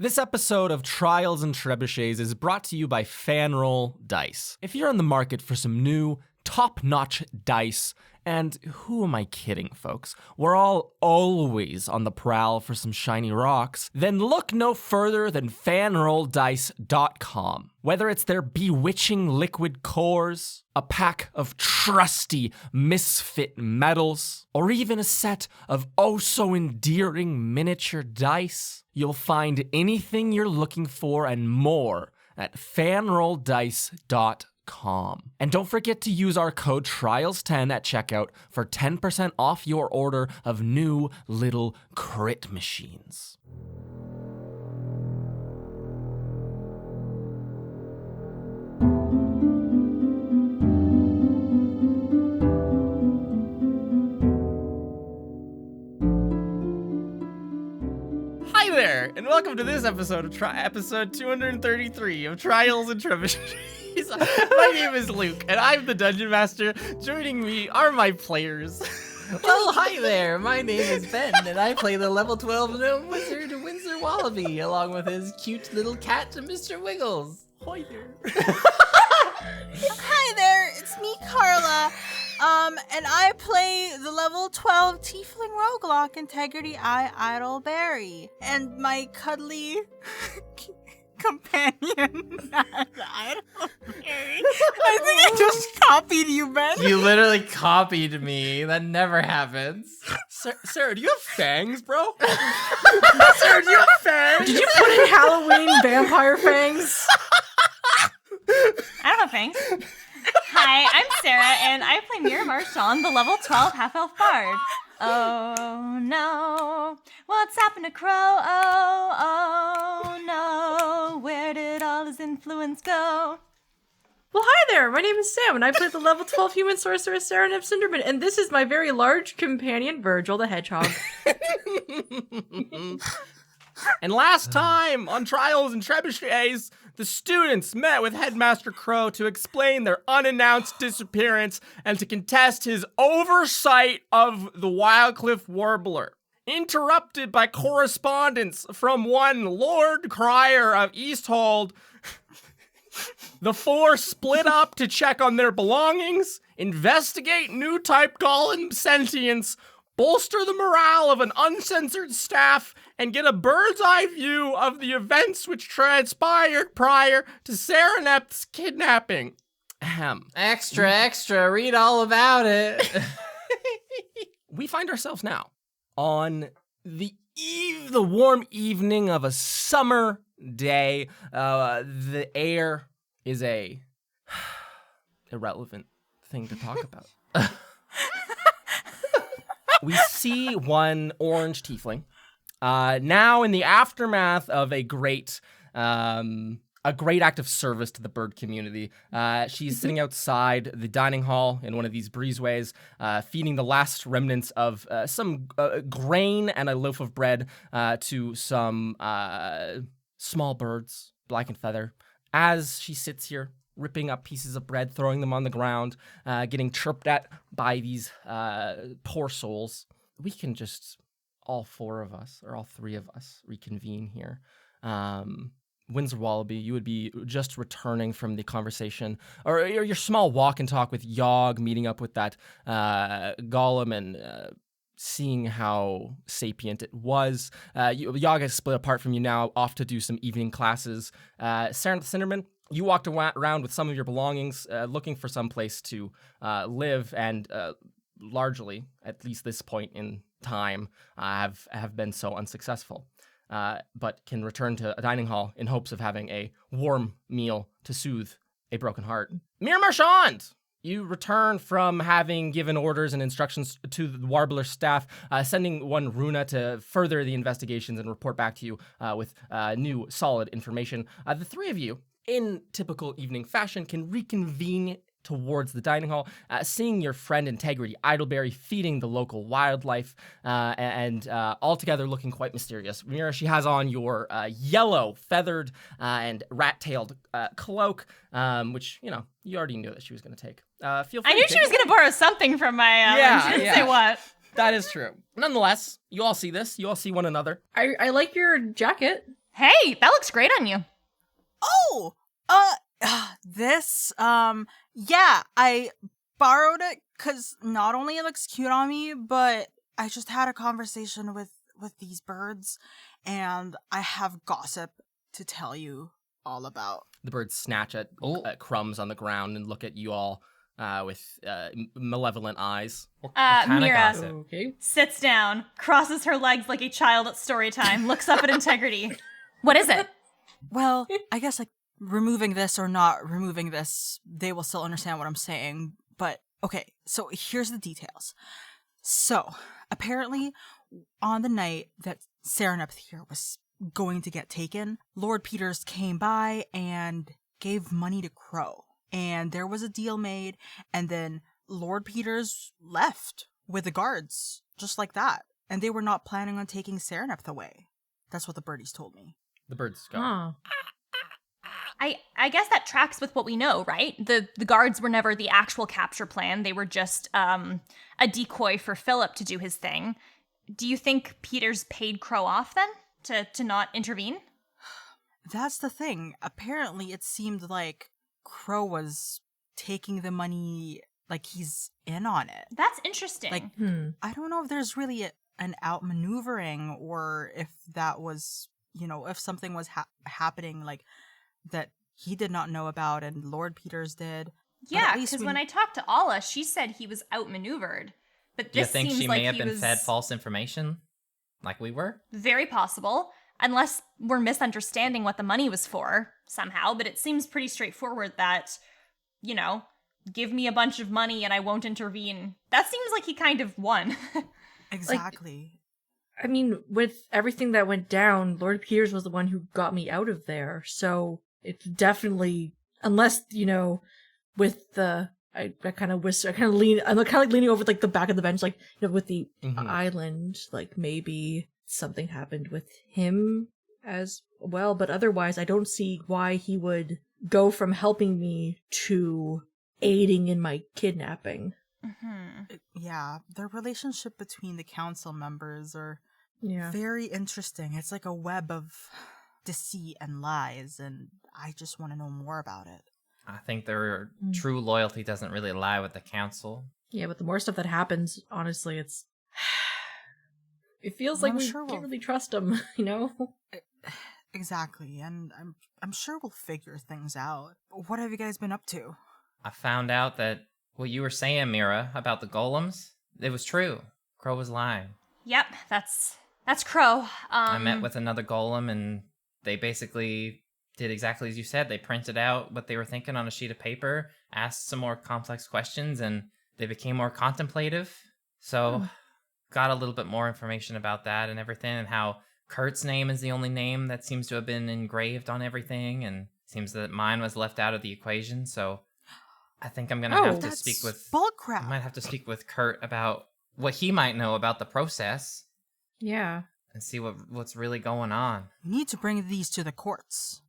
This episode of Trials and Trebuchets is brought to you by Fanroll Dice. If you're in the market for some new, top-notch dice, and who am I kidding, folks? We're all always on the prowl for some shiny rocks. Then look no further than fanrolldice.com. Whether it's their bewitching liquid cores, a pack of trusty misfit metals, or even a set of oh-so-endearing miniature dice, you'll find anything you're looking for and more at fanrolldice.com. And don't forget to use our code TRIALS10 at checkout for 10% off your order of new little crit machines. Hi there, and welcome to this episode of episode 233 of Trials and Trebuchets. My name is Luke, and I'm the Dungeon Master. Joining me are my players. Well, hi there. My name is Ben, and I play the level 12 gnome wizard Windsor Wallaby, along with his cute little cat, Mr. Wiggles. Hi there. Hi there, it's me, Carla. And I play the level 12 Tiefling Roguelock Integrity Eye Idleberry. And my cuddly companion, Idleberry. I think I just copied you, Ben. You literally copied me. That never happens. Sarah, do you have fangs, bro? Sarah, do you have fangs? Did you put in Halloween vampire fangs? I don't have fangs. Hi, I'm Sarah, and I play Mira Marshawn, the level 12 half-elf bard. Oh no, what's happened to Crow? Oh no, where did all his influence go? Well, hi there. My name is Sam, and I play the level 12 human sorceress Sarah Cinderman, and this is my very large companion, Virgil the Hedgehog. And last time on Trials and Trebuchets, the students met with Headmaster Crow to explain their unannounced disappearance and to contest his oversight of the Wildcliff Warbler. Interrupted by correspondence from one Lord Crier of Easthold, the four split up to check on their belongings, investigate new type golem sentience, bolster the morale of an uncensored staff, and get a bird's eye view of the events which transpired prior to Serenep's kidnapping. Ahem. Extra, read all about it. We find ourselves now on the warm evening of a summer day. The air is a irrelevant thing to talk about. We see one orange tiefling. Now in the aftermath of a great act of service to the bird community. She's sitting outside the dining hall in one of these breezeways, feeding the last remnants of some grain and a loaf of bread to some small birds, black and feather. As she sits here, ripping up pieces of bread, throwing them on the ground, getting chirped at by these poor souls, we can just, all four of us, or all three of us, reconvene here. Windsor Wallaby, you would be just returning from the conversation, or your small walk and talk with Yogg, meeting up with that golem and seeing how sapient it was. Yogg has split apart from you now, off to do some evening classes. Sarah Cinderman, you walked around with some of your belongings, looking for some place to live, and largely, at least this point in time, have been so unsuccessful. But can return to a dining hall in hopes of having a warm meal to soothe a broken heart. Mir Marchand! You return from having given orders and instructions to the Warbler staff, sending one Runa to further the investigations and report back to you with new, solid information. The three of you, in typical evening fashion, can reconvene towards the dining hall, seeing your friend Integrity Idleberry feeding the local wildlife, and altogether looking quite mysterious. Mira, she has on your yellow, feathered, and rat-tailed cloak, which, you know, you already knew that she was going to take. Feel free I knew she was going to borrow something from my she didn't say what. That is true. Nonetheless, you all see this. You all see one another. I like your jacket. Hey, that looks great on you. Oh, this, yeah, I borrowed it because not only it looks cute on me, but I just had a conversation with these birds, and I have gossip to tell you all about. The birds snatch at crumbs on the ground and look at you all with malevolent eyes. What kind of Mira gossip? Okay. sits down, crosses her legs like a child at story time, looks up at Integrity. What is it? Well, I guess, like, removing this or not removing this, they will still understand what I'm saying. But, okay, so here's the details. So, apparently, on the night that Serenep here was going to get taken, Lord Peters came by and gave money to Crow. And there was a deal made, and then Lord Peters left with the guards, just like that. And they were not planning on taking Serenep away. That's what the birdies told me. The birds go. Huh. I guess that tracks with what we know, right? The guards were never the actual capture plan. They were just a decoy for Philip to do his thing. Do you think Peters paid Crow off then to not intervene? That's the thing. Apparently, it seemed like Crow was taking the money, like he's in on it. That's interesting. Like, I don't know if there's really an outmaneuvering, or if that was, if something was happening, like, that he did not know about and Lord Peters did. yeah, because when I talked to Alla, she said he was outmaneuvered. But Do you this think seems she like may have he been was fed false information? Like we were? very possible, unless we're misunderstanding what the money was for somehow. But it seems pretty straightforward that, give me a bunch of money and I won't intervene. That seems like he kind of won. Exactly. I mean, with everything that went down, Lord Peters was the one who got me out of there. So it's definitely, unless, with the, I kind of whisper, I'm kind of like leaning over like the back of the bench, like, with the island, like maybe something happened with him as well. But otherwise, I don't see why he would go from helping me to aiding in my kidnapping. Yeah, the relationship between the council members are Yeah. very interesting. It's like a web of deceit and lies, and I just want to know more about it. I think their true loyalty doesn't really lie with the council. Yeah, but the more stuff that happens, honestly, it feels like I'm we sure can't we'll- really trust him, Exactly, and I'm sure we'll figure things out. What have you guys been up to? I found out that what you were saying, Mira, about the golems, it was true. Crow was lying. Yep, that's Crow. I met with another golem, and they basically did exactly as you said. They printed out what they were thinking on a sheet of paper, asked some more complex questions, and they became more contemplative. So, got a little bit more information about that and everything, and how Kurt's name is the only name that seems to have been engraved on everything, and seems that mine was left out of the equation. So, I think I'm gonna have to That's speak with. bullcrap. I might have to speak with Kurt about what he might know about the process Yeah. and see what's really going on. You need to bring these to the courts.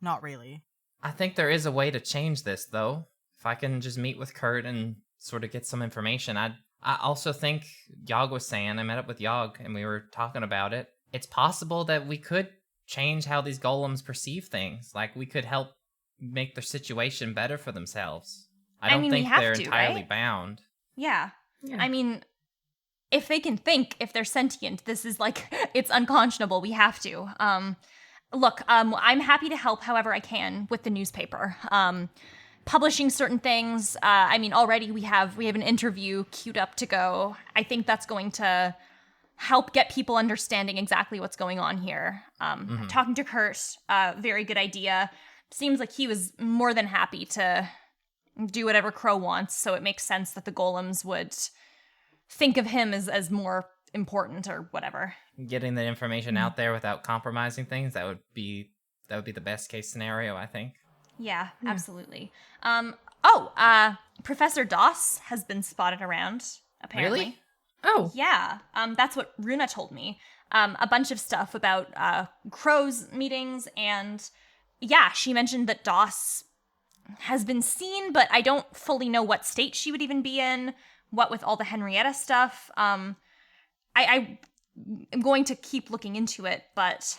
Not really. I think there is a way to change this, though. If I can just meet with Kurt and sort of get some information. I also think Yog was saying, I met up with Yog and we were talking about it. It's possible that we could change how these golems perceive things. Like, we could help make their situation better for themselves. I don't mean, we think have they're to, entirely right? bound. Yeah. Yeah. I mean, if they can think, if they're sentient, this is like, it's unconscionable. We have to. Look, I'm happy to help however I can with the newspaper. Publishing certain things. I mean, already we have an interview queued up to go. I think that's going to help get people understanding exactly what's going on here. Talking to Kurt, very good idea. Seems like he was more than happy to do whatever Crow wants, so it makes sense that the golems would think of him as more important or whatever. Getting the information out there without compromising things, that would be the best case scenario, I think. Yeah, absolutely. Professor Doss has been spotted around, apparently. Really? Oh. Yeah, that's what Runa told me. A bunch of stuff about Crow's meetings, and yeah, she mentioned that Doss has been seen, but I don't fully know what state she would even be in, what with all the Henrietta stuff. I am going to keep looking into it, but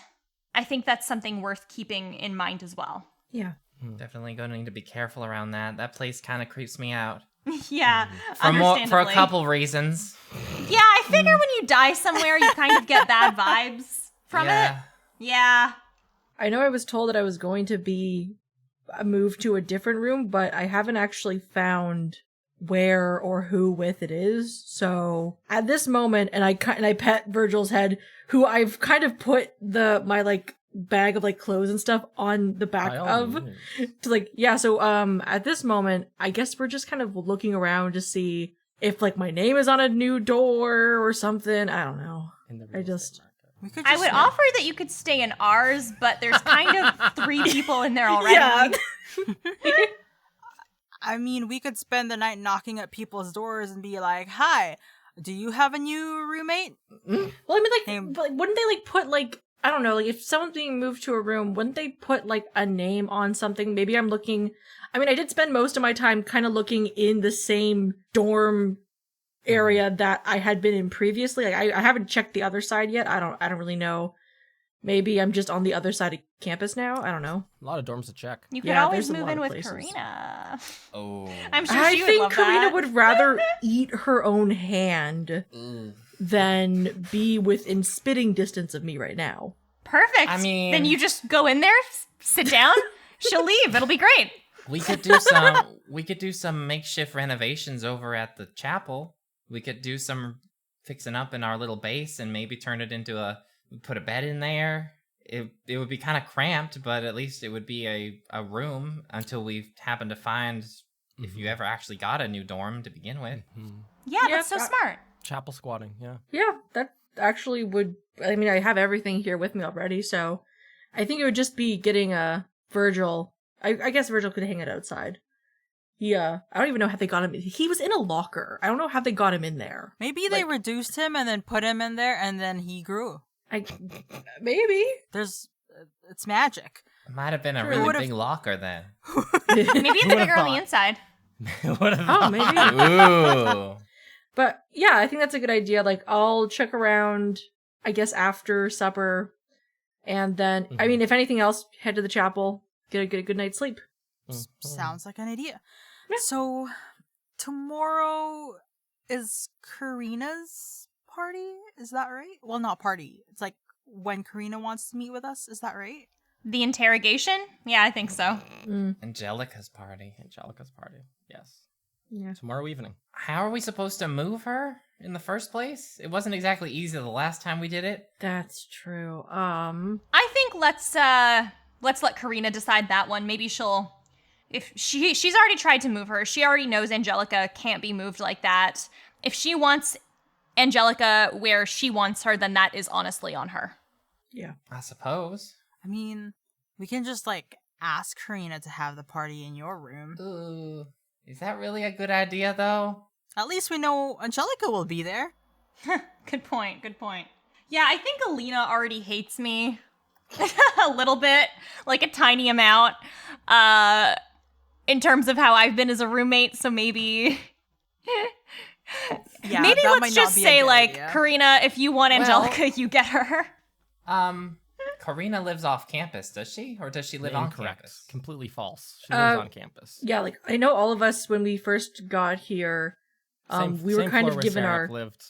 I think that's something worth keeping in mind as well. Yeah. Definitely going to need to be careful around that. That place kind of creeps me out. Yeah, For understandably. a couple reasons. Yeah, I figure when you die somewhere, you kind of get bad vibes from it. Yeah. I know I was told that I was going to be moved to a different room, but I haven't actually found where or who with it is. So at this moment, and I pet Virgil's head, who I've kind of put my like bag of like clothes and stuff on the back of to like, yeah. So at this moment, I guess we're just kind of looking around to see if like my name is on a new door or something. I don't know. I would offer that you could stay in ours, but there's kind of 3 people in there already. Yeah. I mean, we could spend the night knocking at people's doors and be like, "Hi, do you have a new roommate?" Well, I mean, like, but wouldn't they like put like, I don't know, like if someone's being moved to a room, wouldn't they put like a name on something? Maybe I'm looking. I mean, I did spend most of my time kind of looking in the same dorm area that I had been in previously. Like, I haven't checked the other side yet. I don't really know. Maybe I'm just on the other side of campus now. I don't know. A lot of dorms to check. You could Yeah, always there's a move lot in of with places. Karina. Oh. I'm sure I she would think love Karina that. would rather eat her own hand than be within spitting distance of me right now. Perfect. I mean- then you just go in there, sit down. She'll leave. It'll be great. We could do some makeshift renovations over at the chapel. We could do some fixing up in our little base and maybe turn it into put a bed in there. It would be kind of cramped, but at least it would be a room until we happen to find if you ever actually got a new dorm to begin with. Yeah, that's so smart. Chapel squatting, yeah. Yeah, that actually would. I mean, I have everything here with me already, so I think it would just be getting a Virgil. I guess Virgil could hang it outside. Yeah, I don't even know how they got him. He was in a locker. I don't know how they got him in there. Maybe they reduced him and then put him in there, and then he grew. Maybe. It's magic. It might have been a Sure. really Would've- big locker then. Maybe it's bigger on the inside. What have Oh, maybe. Ooh. But yeah, I think that's a good idea. Like, I'll check around, I guess, after supper. And then, I mean, if anything else, head to the chapel, get a good night's sleep. Sounds like an idea. Yeah. So, tomorrow is Karina's party? Is that right? Well, not party. It's like when Karina wants to meet with us. Is that right? The interrogation? Yeah, I think so. Angelica's party. Yes. Yeah. Tomorrow evening. How are we supposed to move her in the first place? It wasn't exactly easy the last time we did it. That's true. I think let's let Karina decide that one. Maybe she'll, if she's already tried to move her. She already knows Angelica can't be moved like that. If she wants Angelica where she wants her, then that is honestly on her. Yeah. I suppose. I mean, we can just like ask Karina to have the party in your room. Ooh. Is that really a good idea, though? At least we know Angelica will be there. Good point. Yeah, I think Alina already hates me a little bit, like a tiny amount, in terms of how I've been as a roommate. So maybe, Yeah, maybe that might let's not just be a say good like, idea. Karina, if you want Angelica, you get her. Karina lives off campus, does she? Or does she live on Incorrect. campus? Completely false. She lives on campus. Yeah, like, I know all of us, when we first got here, we were Same kind floor of where given Sarah our... lived.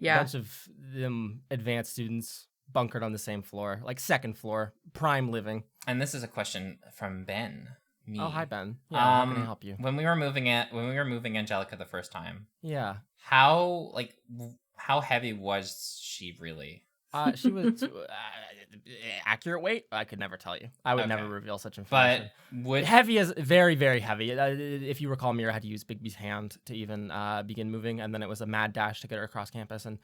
A Yeah. bunch of them advanced students bunkered on the same floor, like second floor, prime living. And this is a question from Ben. Me. Oh, hi Ben. Yeah, how can I help you? When we were moving Angelica the first time, Yeah. how heavy was she really? She was accurate weight. I could never tell you. I would Okay. never reveal such information. But would Heavy is very, very heavy. If you recall, Mira had to use Bigby's hand to even begin moving, and then it was a mad dash to get her across campus and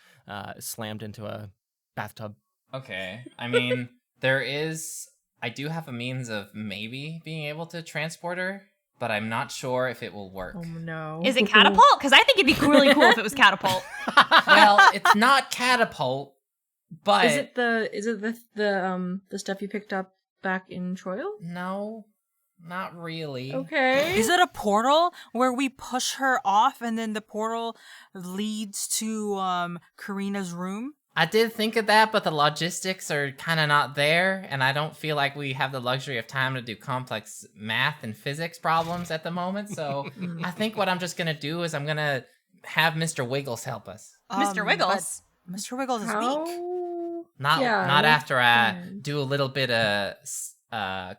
slammed into a bathtub. Okay. I mean, I do have a means of maybe being able to transport her, but I'm not sure if it will work. Oh, no. Is it catapult? Because I think it'd be really cool if it was catapult. Well, it's not catapult, but Is it the stuff you picked up back in Troil? no, not really. Okay. Is it a portal where we push her off and then the portal leads to Karina's room? I did think of that, but the logistics are kind of not there, and I don't feel like we have the luxury of time to do complex math and physics problems at the moment. So I think what I'm just gonna do is I'm gonna have Mr. Wiggles help us. Mr. Wiggles. but Mr. Wiggles is weak. How? Not Yeah, not what's after I planned? do a little bit of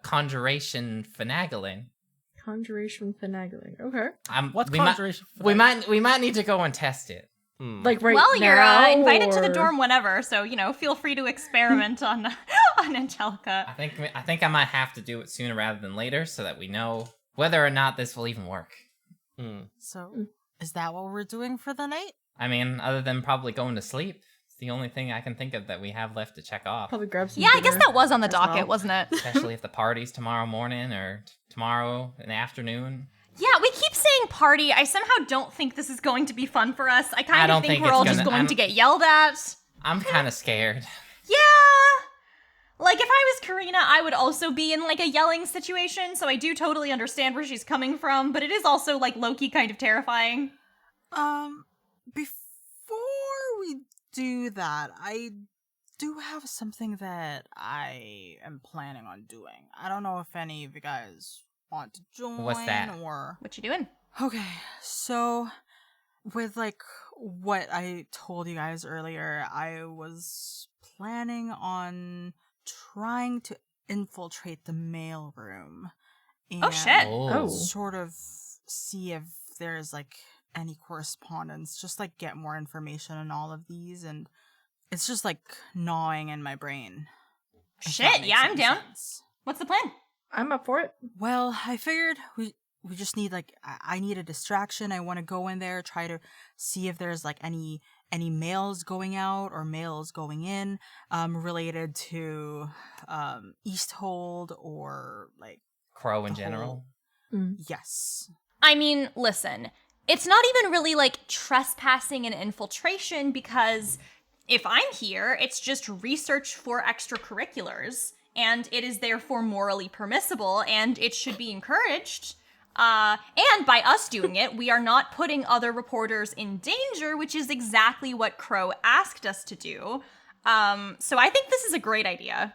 conjuration finagling. Conjuration finagling. Okay. What's we conjuration? we might need to go and test it. Like right Well, you're now, invited to the or- dorm whenever, so feel free to experiment on Angelica. I think I might have to do it sooner rather than later, so that we know whether or not this will even work. So, is that what we're doing for the night? I mean, other than probably going to sleep, it's the only thing I can think of that we have left to check off. Probably grab some Yeah, I guess dinner that was on the as docket, well. wasn't it? Especially if the party's tomorrow morning or tomorrow in the afternoon. Yeah, we keep saying party. I somehow don't think this is going to be fun for us. I I kind don't of think think we're it's all just gonna- going I'm- to get yelled at. I'm kind of scared. Yeah. Like, if I was Karina, I would also be in, like, a yelling situation, so I do totally understand where she's coming from, but it is also, like, low-key kind of terrifying. Before we do that, I do have something that I am planning on doing. I don't know if any of you guys want to join. What's that? Or What you doing? okay, so with like what I told you guys earlier, I was planning on trying to infiltrate the mailroom. Oh, shit. Oh. Sort of see if there's like any correspondence, just like get more information on all of these, and it's just like gnawing in my brain. if that Shit, makes yeah, I'm any down. sense. What's the plan? I'm up for it. Well, I figured we just need like I need a distraction. I want to go in there, try to see if there's like any mails going out or mails going in related to Easthold or like Crow in the general. yes. I mean, listen, it's not even really like trespassing and infiltration because if I'm here, it's just research for extracurriculars and it is therefore morally permissible and it should be encouraged. And by us doing it, we are not putting other reporters in danger, which is exactly what Crow asked us to do. So I think this is a great idea,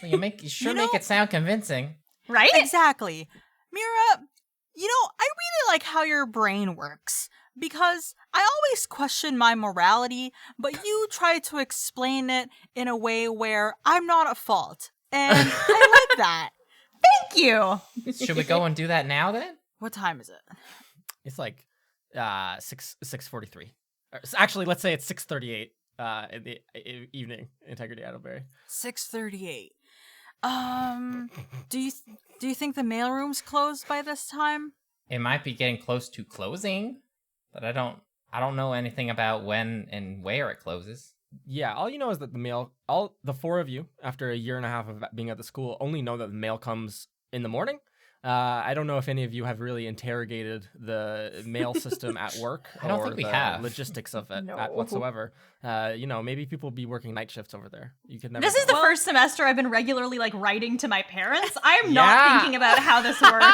Well, you sure make it sound convincing. right? Exactly. Mira, I really like how your brain works because I always question my morality, but you try to explain it in a way where I'm not at fault. And I like that. Thank you. Should we go and do that now then? What time is it? It's like 6:43. Actually, let's say it's 6:38 in the evening. Integrity Atterbury. 6:38. Do you think the mailroom's closed by this time? It might be getting close to closing, but I don't know anything about when and where it closes. Yeah, all you know is that all the four of you, after a year and a half of being at the school, only know that the mail comes in the morning. I don't know if any of you have really interrogated the mail system at work. I don't or think we the have. logistics of it No. whatsoever. Maybe people be working night shifts over there. You could never. This is know. the first semester I've been regularly like writing to my parents. I'm Yeah. not thinking about how this works.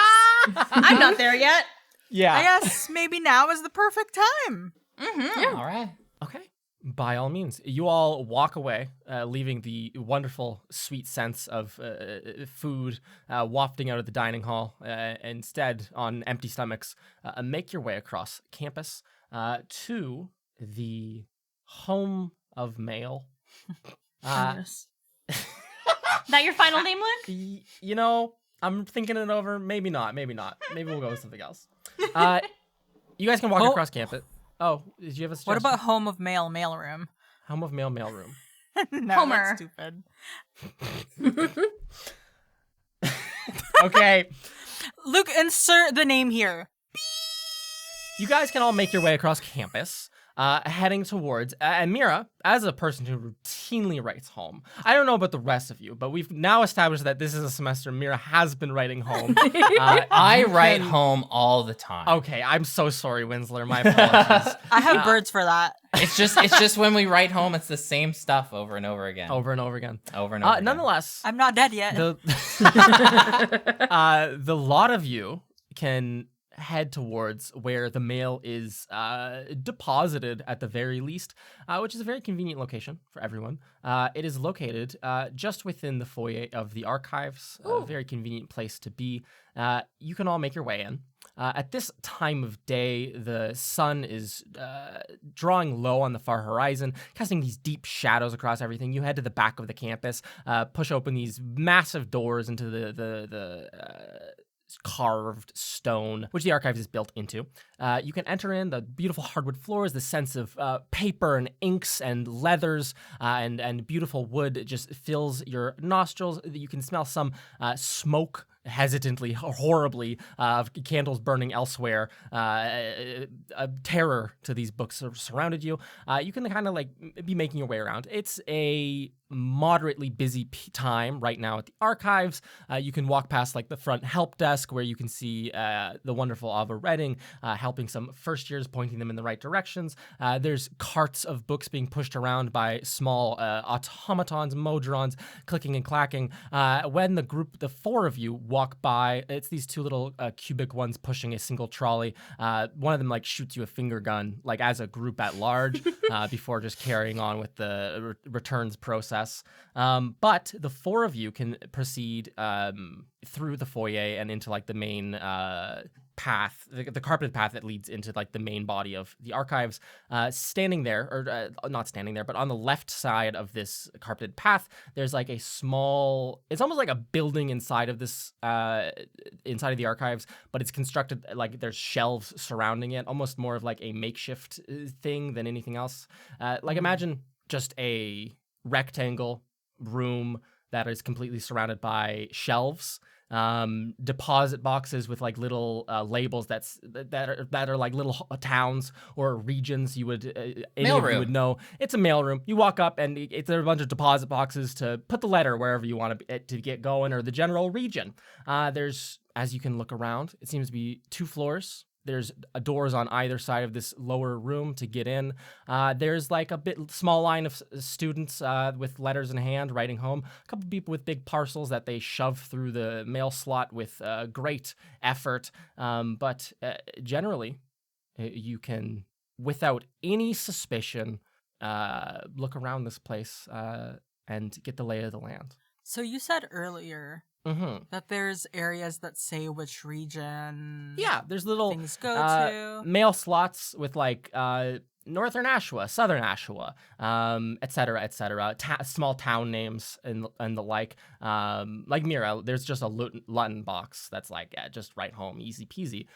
I'm not there yet. Yeah. I guess maybe now is the perfect time. Mm-hmm. All right. Okay. By all means, you all walk away, leaving the wonderful, sweet sense of food wafting out of the dining hall. Instead, on empty stomachs, make your way across campus to the home of mail. Yes. That your final name, Luke? I'm thinking it over. Maybe not. Maybe we'll go with something else. You guys can walk Oh. across campus. Oh, did you have a suggestion? What about home of mail mailroom? home of mail mailroom? No, Homer. that's stupid. Okay. Luke, insert the name here. You guys can all make your way across campus, heading towards, and Mira, as a person who routinely writes home, I don't know about the rest of you, but we've now established that this is a semester Mira has been writing home. I You write can- home all the time. Okay, I'm so sorry, Winsler. My apologies. I have birds for that. It's just when we write home, it's the same stuff over and over again. Over and over again. Over and over again. Nonetheless, I'm not dead yet. the lot of you can head towards where the mail is deposited at the very least, which is a very convenient location for everyone. It is located just within the foyer of the archives, a very convenient place to be. You can all make your way in. At this time of day, the sun is drawing low on the far horizon, casting these deep shadows across everything. You head to the back of the campus, push open these massive doors into the carved stone, which the archives is built into. You can enter in the beautiful hardwood floors, the sense of paper and inks and leathers and beautiful wood just fills your nostrils. You can smell some smoke hesitantly, horribly, of candles burning elsewhere, a terror to these books that surrounded you. You can kind of like be making your way around. It's a moderately busy time right now at the archives. You can walk past like the front help desk where you can see the wonderful Ava Redding helping some first years, pointing them in the right directions. There's carts of books being pushed around by small automatons, modrons, clicking and clacking. When the four of you walk by, it's these two little cubic ones pushing a single trolley. One of them like shoots you a finger gun, like as a group at large, before just carrying on with the returns process. But the four of you can proceed through the foyer and into like the main path, the carpeted path that leads into like the main body of the archives. Standing there, or not standing there, but on the left side of this carpeted path, there's like a small, it's almost like a building inside of this, inside of the archives, but it's constructed like there's shelves surrounding it, almost more of like a makeshift thing than anything else. Like imagine just a rectangle room that is completely surrounded by shelves, deposit boxes with like little labels that are like little towns or regions you would any of you would know. It's a mailroom. You walk up and it's a bunch of deposit boxes to put the letter wherever you want it to get going, or the general region. There's, as you can look around, it seems to be 2 floors. There's doors on either side of this lower room to get in. There's like a small line of students with letters in hand writing home. A couple people with big parcels that they shove through the mail slot with great effort. But generally, you can, without any suspicion, look around this place and get the lay of the land. So you said earlier that there's areas that say which region there's little things go to. Mail slots with like Northern Ashua, Southern Ashua, et cetera, small town names and the like. Like Mira, there's just a Lutton box that's like, just right home, easy peasy.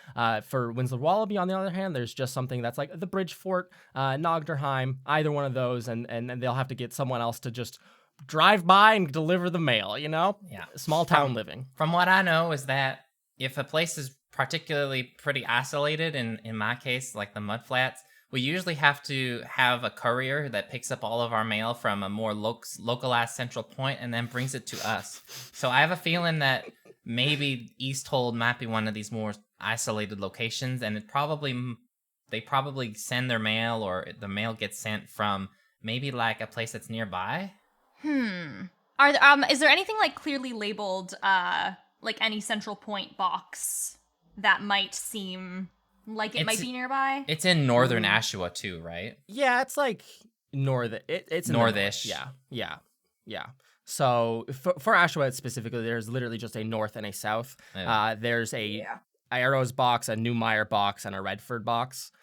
For Winslow Wallaby, on the other hand, there's just something that's like the Bridgefort, Nogderheim, either one of those, and they'll have to get someone else to just drive by and deliver the mail, you know? Yeah. Small town living. From what I know is that if a place is particularly pretty isolated, in my case, like the Mudflats, we usually have to have a courier that picks up all of our mail from a more localized central point and then brings it to us. So I have a feeling that maybe Easthold might be one of these more isolated locations, and they probably send their mail, or the mail gets sent from maybe like a place that's nearby. Are is there anything like clearly labeled, like any central point box that might seem like it might be nearby? It's in northern Ashua too, right? Yeah, it's like it's northish. Yeah. So for Ashua specifically, there's literally just a north and a south. Yeah. There's a Arrows box, a Newmeyer box, and a Redford box.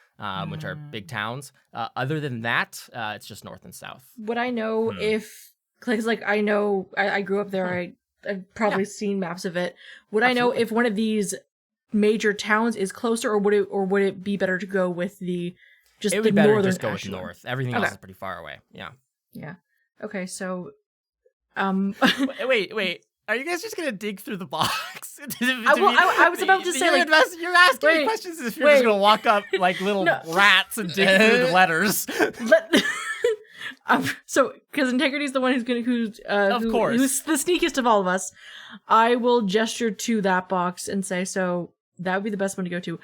Which are big towns. Other than that, it's just north and south. Would I know if, because like I know I grew up there, I've probably seen maps of it. Would I know if one of these major towns is closer, or would it be better to go with the it would be better to just go with north. Everything else is pretty far away. Yeah. Yeah. Okay, so wait. Are you guys just gonna dig through the box? I was about to say, you're asking me questions as if you're just gonna walk up like little rats and dig through the letters. So, because Integrity's the one who's the sneakiest of all of us, I will gesture to that box and say, so that would be the best one to go to.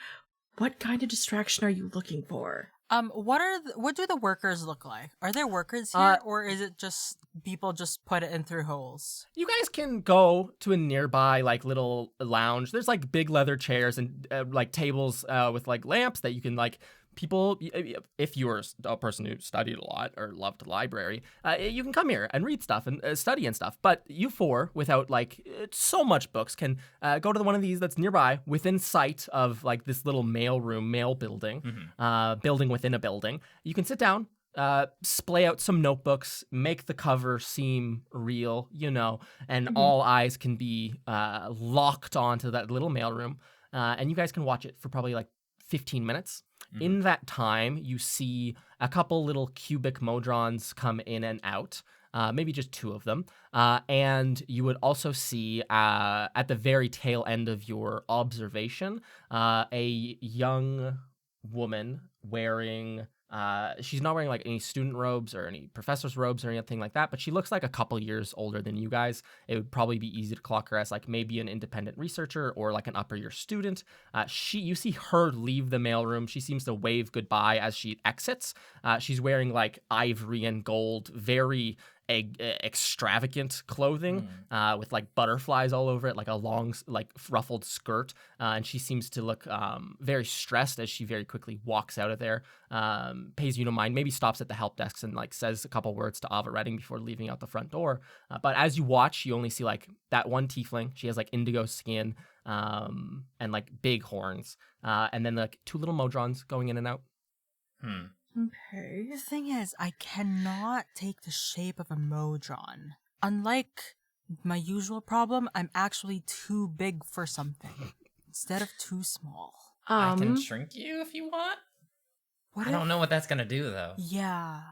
What kind of distraction are you looking for? What do the workers look like? Are there workers here, or is it just people just put it in through holes? You guys can go to a nearby like little lounge. There's like big leather chairs and like tables with like lamps that you can like people. If you were a person who studied a lot or loved the library, you can come here and read stuff and study and stuff. But you four, without like so much books, can go to one of these that's nearby within sight of like this little mail building, building within a building. You can sit down. Splay out some notebooks, make the cover seem real, and all eyes can be locked onto that little mailroom, and you guys can watch it for probably like 15 minutes. In that time, you see a couple little cubic modrons come in and out, maybe just 2 of them, and you would also see at the very tail end of your observation a young woman wearing she's not wearing like any student robes or any professor's robes or anything like that, but she looks like a couple years older than you guys. It would probably be easy to clock her as like maybe an independent researcher or like an upper year student. You see her leave the mailroom. She seems to wave goodbye as she exits. She's wearing like ivory and gold, very extravagant clothing with like butterflies all over it, like a long like ruffled skirt, and she seems to look very stressed as she very quickly walks out of there, pays you no mind, maybe stops at the help desk and like says a couple words to Ava Redding before leaving out the front door. But as you watch, you only see like that one tiefling. She has like indigo skin and like big horns, and then like 2 little modrons going in and out. Okay. The thing is, I cannot take the shape of a modron. Unlike my usual problem, I'm actually too big for something instead of too small. I can shrink you if you want. I don't know what that's gonna do though. Yeah.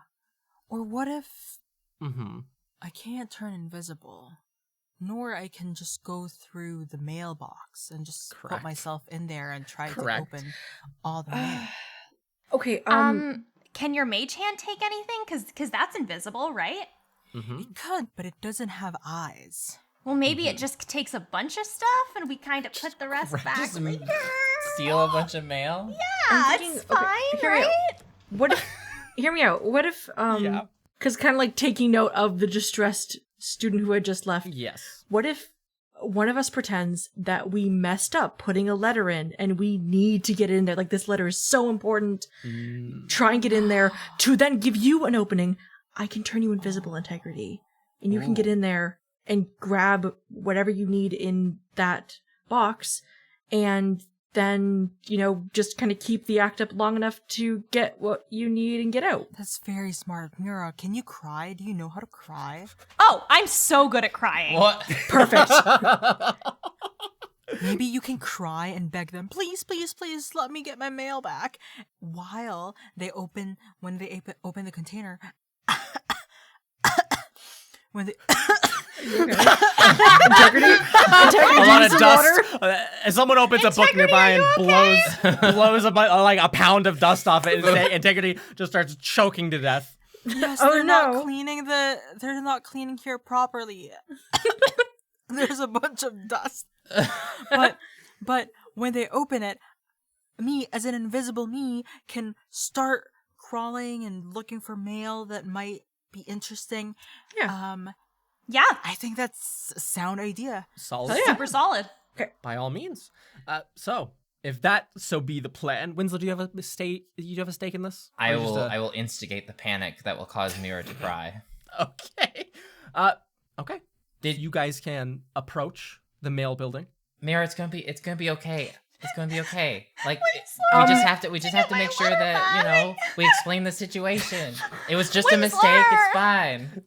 Or what if I can't turn invisible, nor I can just go through the mailbox and just put myself in there and try to open all the mail. Okay, can your mage hand take anything? Because that's invisible, right? It could, but it doesn't have eyes. Well, maybe it just takes a bunch of stuff and we kind of put the rest back later. Steal a bunch of mail? Yeah, it's fine, right? What if, hear me out. What if, because kind of like taking note of the distressed student who had just left. Yes. What if one of us pretends that we messed up putting a letter in and we need to get in there? Like, this letter is so important. Try and get in there to then give you an opening. I can turn you invisible, Integrity, and you can get in there and grab whatever you need in that box, and then, just kind of keep the act up long enough to get what you need and get out. That's very smart. Mira, can you cry? Do you know how to cry? Oh, I'm so good at crying. What? Perfect. Maybe you can cry and beg them, please, please, please, let me get my mail back. While they open the container, when they... Integrity, a lot of dust. Someone opens a book nearby and blows a pound of dust off it. And Integrity just starts choking to death. Yes, they're not cleaning here properly. There's a bunch of dust. But when they open it, me as an invisible me can start crawling and looking for mail that might be interesting. Yeah. Yeah. I think that's a sound idea. Solid. Super solid. Okay. By all means. So if that so be the plan, Winslow, do you have a stake? You have a stake in this? I will instigate the panic that will cause Mira to cry. Okay. Okay. You guys can approach the mail building. Mira, it's gonna be okay. It's gonna be okay. Like we just have to make sure that we explain the situation. It was just a mistake. It's fine.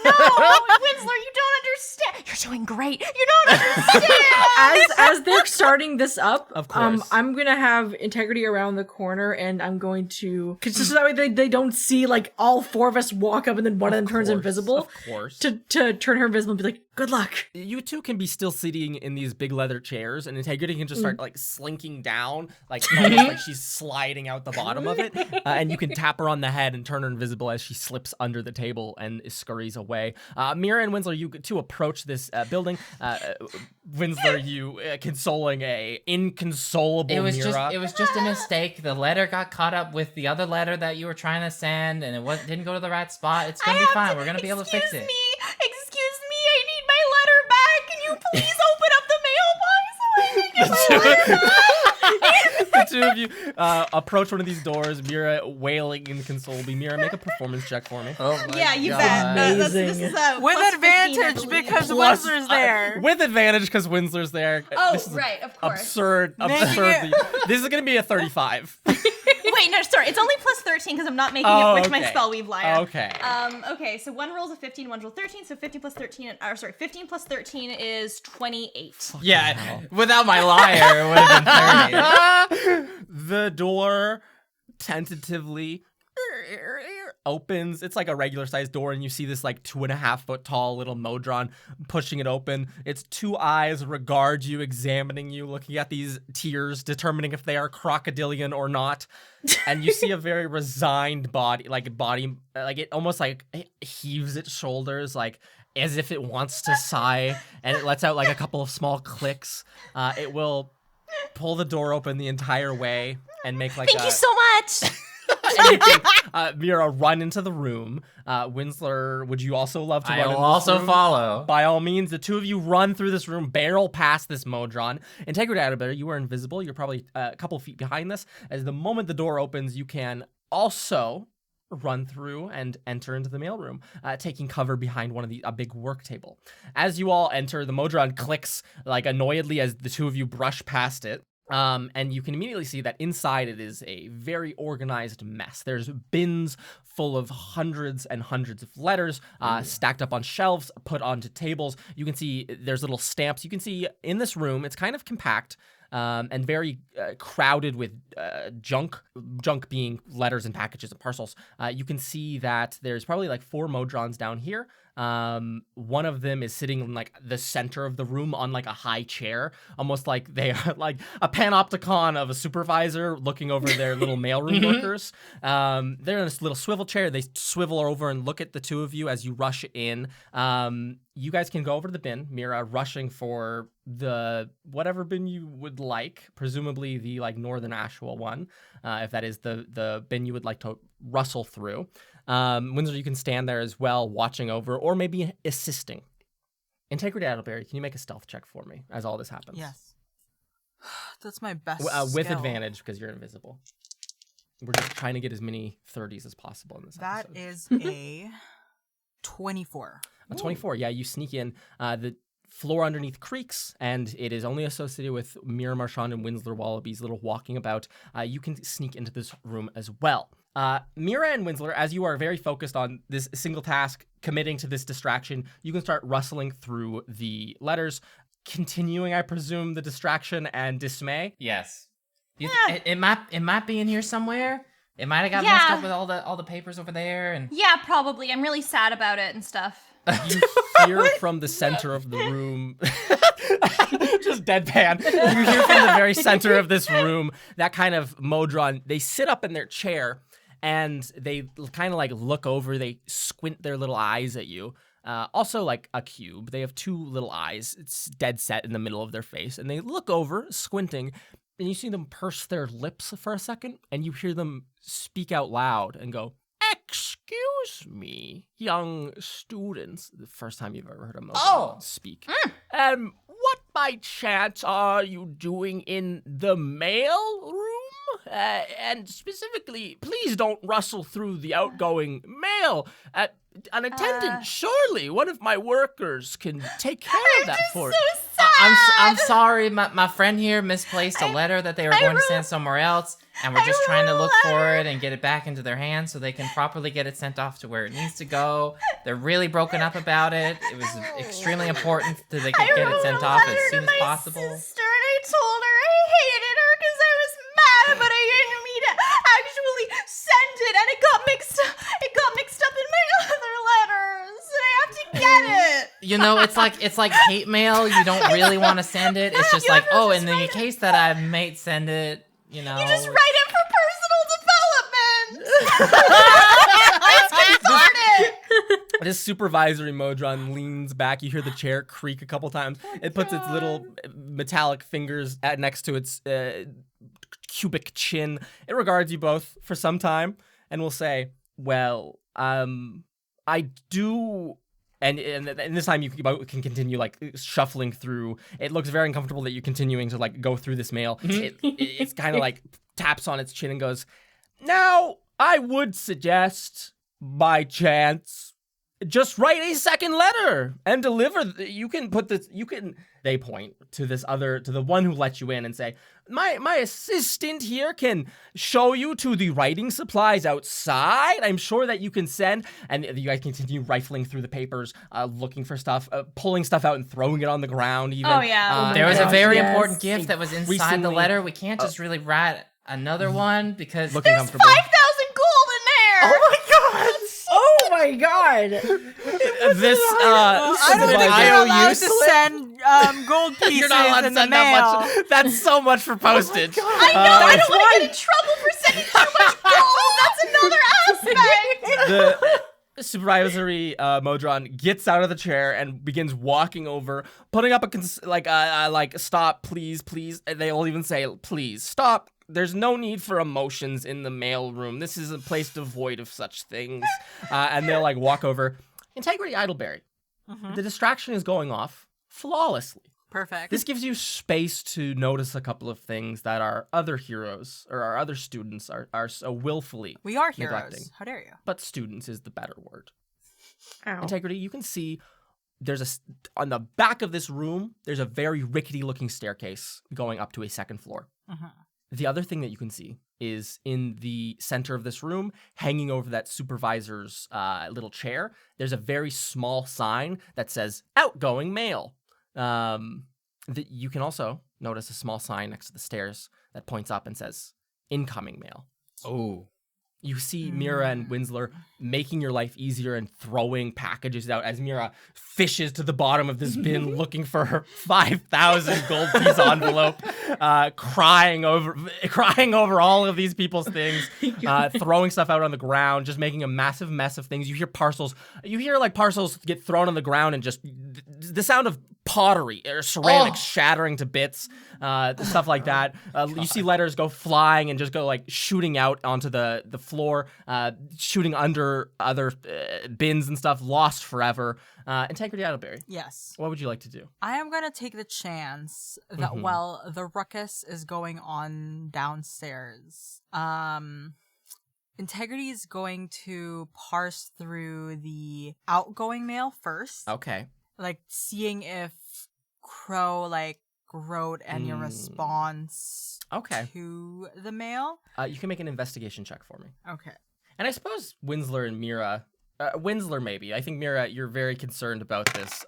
No, Winslow, you don't understand. You're doing great. You don't understand. As they're starting this up, of course, I'm gonna have Integrity around the corner, and I'm going to, because just so that way they don't see like all 4 of us walk up, and then one of them turns invisible. Of course, to turn her invisible and be like, Good luck. You two can be still sitting in these big leather chairs, and Integrity can just start like slinking down, like almost like she's sliding out the bottom of it. And you can tap her on the head and turn her invisible as she slips under the table and scurries away. Mira and Winsler, you two approach this building. Winsler, you consoling a inconsolable Mira. It was just a mistake. The letter got caught up with the other letter that you were trying to send, and it didn't go to the right spot. It's gonna be fine. We're gonna be able to fix it. Excuse me, I need my letter back. Can you please open up the mailbox so I can get my letter back? The two of you approach one of these doors. Mira wailing inconsolably. Mira, make a performance check for me. Oh my Yeah, you God. bet. This Amazing. is With plus 15, I advantage believe. because Plus- Winsler's there. with advantage because Winsler's there. Oh, This is right, of course. absurd. This is gonna be a 35. Wait, no, sorry. It's only plus 13 because I'm not making Oh, it with my okay. spell weave liar. Okay. Okay, so one rolls a 15, one rolls 13, so 50 plus 13, 15 plus 13 is 28. Yeah, without my liar, it would have been 30. The door tentatively opens. It's like a regular sized door, and you see this like 2.5 foot tall little Modron pushing it open. Its two eyes regard you, examining you, looking at these tears, determining if they are crocodilian or not. And you see a very resigned body, like it almost like it heaves its shoulders, like as if it wants to sigh, and it lets out like a couple of small clicks. It will pull the door open the entire way and make like Thank you so much! and you can, Mira, run into the room. Winsler, would you also love to run I'll in this also room? follow. By all means, the two of you run through this room, barrel past this Modron. Integrity Adder, you are invisible. You're probably a couple feet behind this. As the moment the door opens, you can also run through and enter into the mailroom, taking cover behind a big work table. As you all enter, the Modron clicks like annoyedly as the two of you brush past it. And you can immediately see that inside it is a very organized mess. There's bins full of hundreds and hundreds of letters stacked up on shelves, put onto tables. You can see there's little stamps. You can see in this room, it's kind of compact and very crowded with junk being letters and packages and parcels. You can see that there's probably like 4 Modrons down here. One of them is sitting in like the center of the room on like a high chair, almost like they are like a panopticon of a supervisor looking over their little mailroom workers. They're in this little swivel chair. They swivel over and look at the two of you as you rush in. You guys can go over to the bin. Mira rushing for the whatever bin you would like, presumably the like Northern Ashwell one, if that is the bin you would like to rustle through. Winsor, you can stand there as well, watching over, or maybe assisting. Integrity Adelberry, can you make a stealth check for me as all this happens? Yes. That's my best with skill. advantage because you're invisible. We're just trying to get as many 30s as possible in this That episode. is a 24. A 24, yeah, you sneak in. The floor underneath creaks, and it is only associated with Mira Marchand and Winsler Wallabies little walking about. You can sneak into this room as well. Mira and Winsler, as you are very focused on this single task, committing to this distraction, you can start rustling through the letters, continuing, I presume, the distraction and dismay. Yes. It might be in here somewhere. It might have got messed up with all the papers over there and Yeah, probably. I'm really sad about it and stuff. You hear from the center of the room, just deadpan. You hear from the very center of this room, that kind of Modron, they sit up in their chair and they kind of like look over, they squint their little eyes at you. Also like a cube. They have 2 little eyes. It's dead set in the middle of their face. And they look over, squinting, and you see them purse their lips for a second, and you hear them speak out loud and go, "Excuse me, young students." The first time you've ever heard a Modron speak. What by chance are you doing in the mail room? And specifically, please don't rustle through the outgoing mail. An attendant, surely one of my workers can take care of that for you. So sad! I'm sorry, my friend here misplaced a letter that they were going to send somewhere else, and we're just trying to look for it and get it back into their hands so they can properly get it sent off to where it needs to go. They're really broken up about it. It was extremely important that they could get it sent off as soon as possible. Sister, and I told her I hated her because I was mad, but I didn't mean to actually send it, and it got mixed up in my other letters, and I have to get it. it's like hate mail. You don't really want to send it. It's just like, oh, in the case that I might send it, You just write it for personal development. Let's get started. This supervisory Modron leans back. You hear the chair creak a couple times. It puts its little metallic fingers next to its cubic chin. It regards you both for some time and will say, well, I do... And this time you can continue like shuffling through. It looks very uncomfortable that you're continuing to like go through this mail. It's kind of like taps on its chin and goes, now I would suggest by chance just write a second letter and deliver. You can put this. They point to the one who let you in and say, my assistant here can show you to the writing supplies outside. I'm sure that you can send. And you guys continue rifling through the papers, looking for stuff, pulling stuff out and throwing it on the ground. Even. Oh yeah. There was a very Yes. important gift that was inside the Recently- letter. We can't just really write another one because Looking There's comfortable. 5,000 gold in there. Oh my god! This I don't think supervisor- you're allowed IOUs? to send gold pieces You're not allowed to in the send mail. that much. That's so much for postage. I know. I don't want to get in trouble for sending too much gold. That's another aspect. The supervisory Modron gets out of the chair and begins walking over, putting up a stop, please. And they all even say, please stop. There's no need for emotions in the mailroom. This is a place devoid of such things. And they'll like walk over. Integrity Idleberry. The distraction is going off flawlessly. Perfect. This gives you space to notice a couple of things that our other heroes or our other students are so willfully We are heroes. neglecting. How dare you? But students is the better word. Ow. Integrity, you can see on the back of this room, there's a very rickety looking staircase going up to a second floor. The other thing that you can see is in the center of this room, hanging over that supervisor's little chair, there's a very small sign that says outgoing mail. You can also notice a small sign next to the stairs that points up and says incoming mail. oh, You see Mira and Winsler making your life easier and throwing packages out as Mira fishes to the bottom of this bin looking for her 5,000 gold piece envelope, crying over all of these people's things, throwing stuff out on the ground, just making a massive mess of things. You hear parcels get thrown on the ground and just the sound of pottery or ceramics shattering to bits, stuff like that. You see letters go flying and just go like shooting out onto the floor, shooting under other bins and stuff, lost forever. Integrity Idleberry, Yes. what would you like to do? I am going to take the chance that while the ruckus is going on downstairs, Integrity is going to parse through the outgoing mail first. Okay. Like seeing if Crow like wrote any response Okay. to the mail. You can make an investigation check for me. Okay. And I suppose Winsler and Mira, Winsler maybe. I think Mira, you're very concerned about this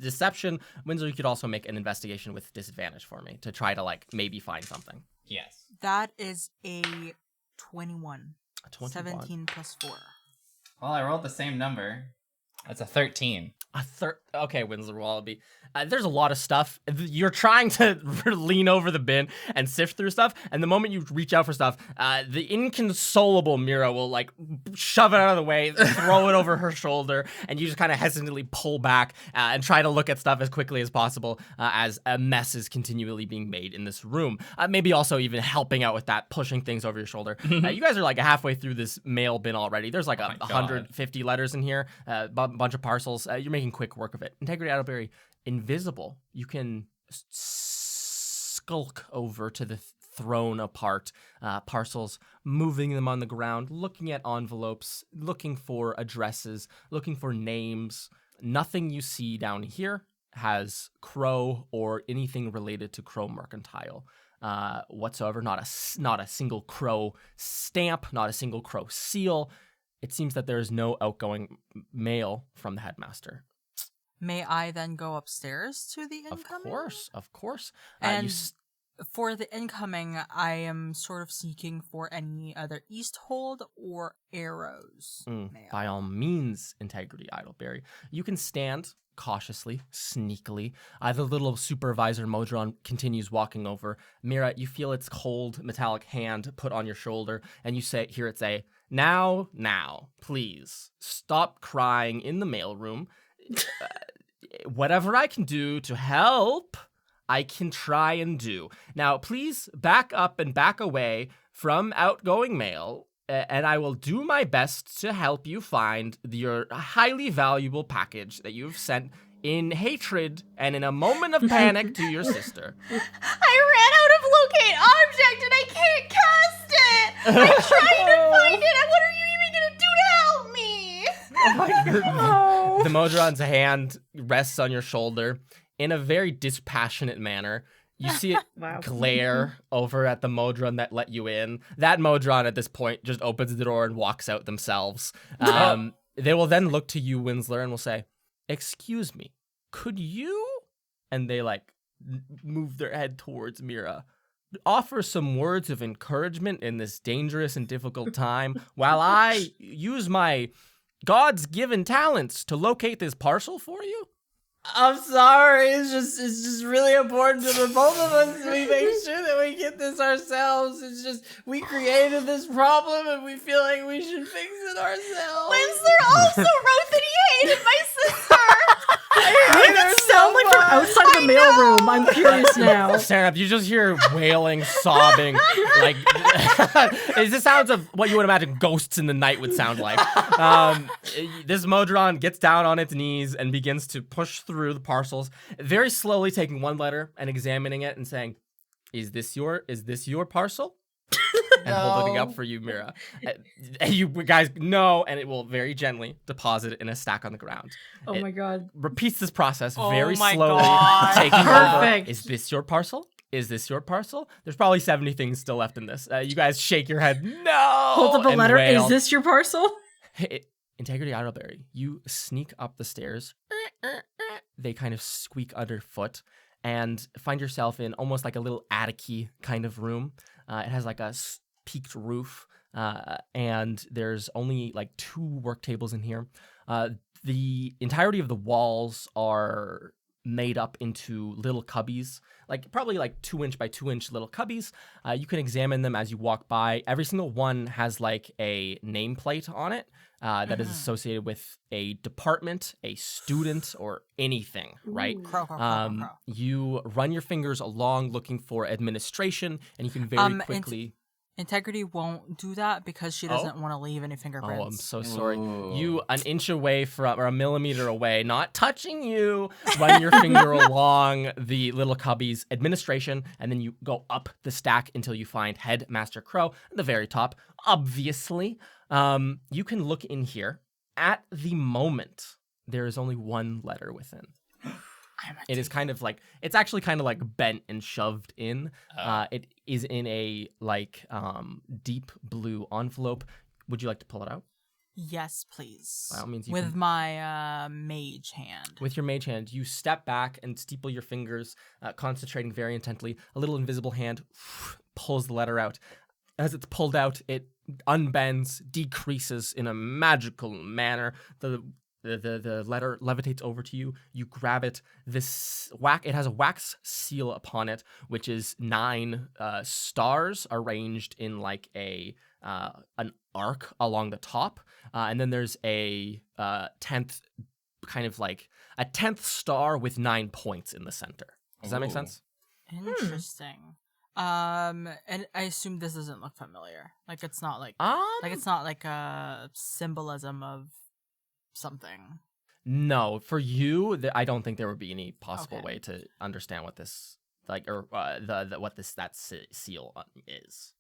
deception. Winsler, you could also make an investigation with disadvantage for me to try to like maybe find something. yes. That is a 21. A 21. 17 plus 4. Well, I rolled the same number. That's a 13. Okay, Winsler Wallaby. There's a lot of stuff. You're trying to lean over the bin and sift through stuff, and the moment you reach out for stuff, the inconsolable Mira will like shove it out of the way, throw it over her shoulder, and you just kind of hesitantly pull back and try to look at stuff as quickly as possible as a mess is continually being made in this room. Maybe also even helping out with that, pushing things over your shoulder. You guys are like halfway through this mail bin already. There's like 150 letters in here, a bunch of parcels. You're making quick work of it. Integrity Idleberry, invisible. You can skulk over to the thrown apart parcels, moving them on the ground, looking at envelopes, looking for addresses, looking for names. Nothing you see down here has Crow or anything related to Crow Mercantile whatsoever. Not a single Crow stamp, not a single Crow seal. It seems that there is no outgoing mail from the headmaster. May I then go upstairs to the incoming? Of course. And for the incoming, I am sort of seeking for any other Easthold or Arrows mail. By all means, Integrity Idleberry. You can stand cautiously, sneakily. The little supervisor Modron continues walking over. Mira, you feel its cold, metallic hand put on your shoulder, and you hear it say, now, please, stop crying in the mailroom. Whatever I can do to help, I can try and do. Now, please back up and back away from outgoing mail, and I will do my best to help you find your highly valuable package that you've sent in hatred and in a moment of panic to your sister. I ran out of locate object and I can't cast it. I'm trying to find it. And what are you even gonna do to help me? Oh my goodness. The Modron's hand rests on your shoulder in a very dispassionate manner. You see it Wow. glare over at the Modron that let you in. That Modron at this point just opens the door and walks out themselves. They will then look to you, Winsler, and will say, excuse me, could you? And they move their head towards Mira. Offer some words of encouragement in this dangerous and difficult time while I use my God's given talents to locate this parcel for you? I'm sorry. It's just really important to the both of us. We make sure that we get this ourselves. It's just we created this problem and we feel like we should fix it ourselves. Winsler also wrote that he hated my sister. What does it sound like from outside the mailroom? I'm curious now. Sarah, you just hear wailing, sobbing, it's the sounds of what you would imagine ghosts in the night would sound like. This Modron gets down on its knees and begins to push through the parcels, very slowly taking one letter and examining it and saying, is this your parcel? And holding it up for you, Mira. You guys know, and it will very gently deposit it in a stack on the ground. Oh my god. Repeats this process very my slowly, God. taking Perfect. over. Is this your parcel? Is this your parcel? There's probably 70 things still left in this. You guys shake your head, no! Hold up a and letter. wail. Is this your parcel? Integrity Idleberry, you sneak up the stairs. They kind of squeak underfoot and find yourself in almost like a little attic-y kind of room. It has like a peaked roof, and there's only like 2 work tables in here. The entirety of the walls are made up into little cubbies, probably 2-inch by 2-inch little cubbies. You can examine them as you walk by. Every single one has like a nameplate on it that is associated with a department, a student, or anything, right? Crow. You run your fingers along looking for administration, and you can very quickly... Integrity won't do that because she doesn't want to leave any fingerprints. Oh, I'm so sorry. Ooh. You, an inch away from, or a millimeter away, not touching you, run your finger along the little cubbies, administration, and then you go up the stack until you find Headmaster Crow at the very top. Obviously, you can look in here. At the moment, there is only 1 letter within. It is kind of it's actually kind of bent and shoved in. It is in a deep blue envelope. Would you like to pull it out? Yes, please. By all means, you with can. my mage hand. With your mage hand, you step back and steeple your fingers, concentrating very intently. A little invisible hand pulls the letter out. As it's pulled out, it unbends, decreases in a magical manner. The letter levitates over to you. You grab it. It has a wax seal upon it, which is 9 stars arranged in an arc along the top, and then there's a 10th kind of a 10th star with 9 points in the center. Does that make sense? Interesting. And I assume this doesn't look familiar. It's not it's not like a symbolism of something. No, for you, I don't think there would be any possible Okay. way to understand what this that seal is.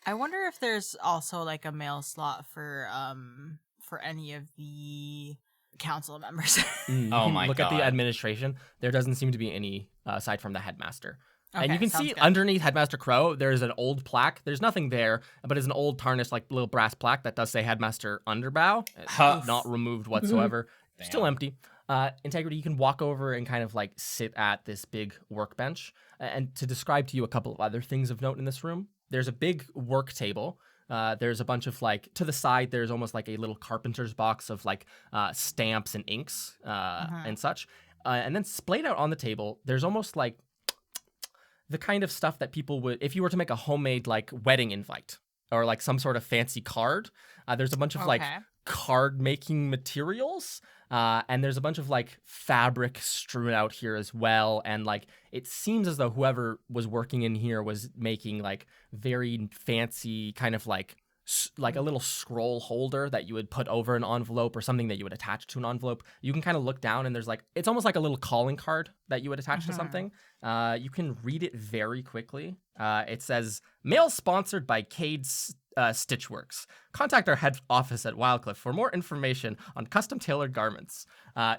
I wonder if there's also a mail slot for any of the council members. You Oh can my look at the God. administration. There doesn't seem to be any aside from the headmaster. And Okay, you can sounds see good. underneath Headmaster Crow, there's an old plaque. There's nothing there, but it's an old tarnished little brass plaque that does say Headmaster Underbow. It's Huh. not removed whatsoever. Still Damn. empty. Integrity, you can walk over and kind of sit at this big workbench. And to describe to you a couple of other things of note in this room, there's a big work table There's a bunch of like to the side. There's almost like a little carpenter's box of like stamps and inks and such. And then splayed out on the table, there's almost like the kind of stuff that people would, if you were to make a homemade like wedding invite or like some sort of fancy card. There's a bunch of like card making materials. And there's a bunch of like fabric strewn out here as well. And like it seems as though whoever was working in here was making like very fancy kind of like a little scroll holder that you would put over an envelope or something that you would attach to an envelope. You can kind of look down and there's like, it's almost like a little calling card that you would attach to something. You can read it very quickly. It says, mail sponsored by Cade Stitchworks. Contact our head office at Wildcliff for more information on custom tailored garments.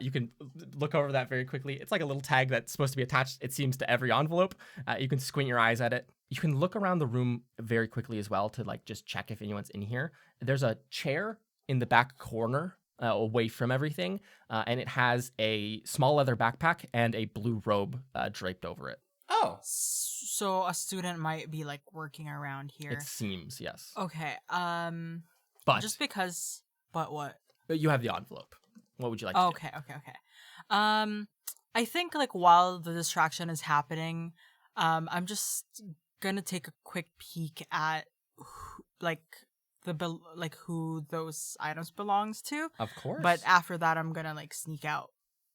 You can look over that very quickly. It's like a little tag that's supposed to be attached, it seems, to every envelope. You can squint your eyes at it. You can look around the room very quickly as well to like just check if anyone's in here. There's a chair in the back corner away from everything, and it has a small leather backpack and a blue robe draped over it. Oh. So a student might be like working around here. It seems, yes. Okay. But just because. But what? You have the envelope. What would you like to do? Okay. I think like while the distraction is happening, I'm just gonna take a quick peek at who those items belongs to. Of course. But after that, I'm gonna like sneak out.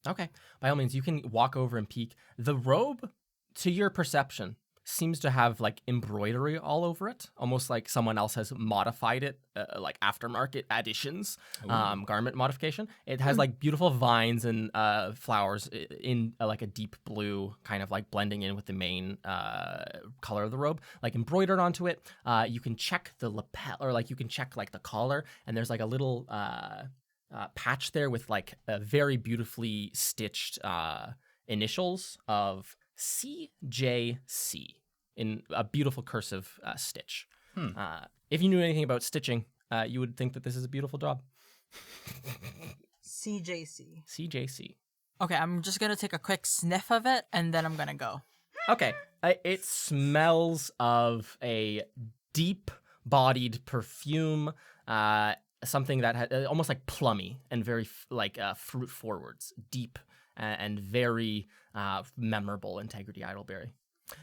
Okay. By all means, you can walk over and peek. The robe, to your perception, seems to have like embroidery all over it, almost like someone else has modified it, like aftermarket additions, garment modification. It has like beautiful vines and flowers in like a deep blue, kind of like blending in with the main color of the robe, like embroidered onto it. You can check the lapel, or like you can check like the collar, and there's like a little patch there with like a very beautifully stitched initials of CJC in a beautiful cursive stitch. If you knew anything about stitching, you would think that this is a beautiful job. CJC. CJC. Okay, I'm just gonna take a quick sniff of it, and then I'm gonna go. Okay. It smells of a deep-bodied perfume, something that had almost like plummy and very fruit forwards, deep and very memorable Integrity Idleberry.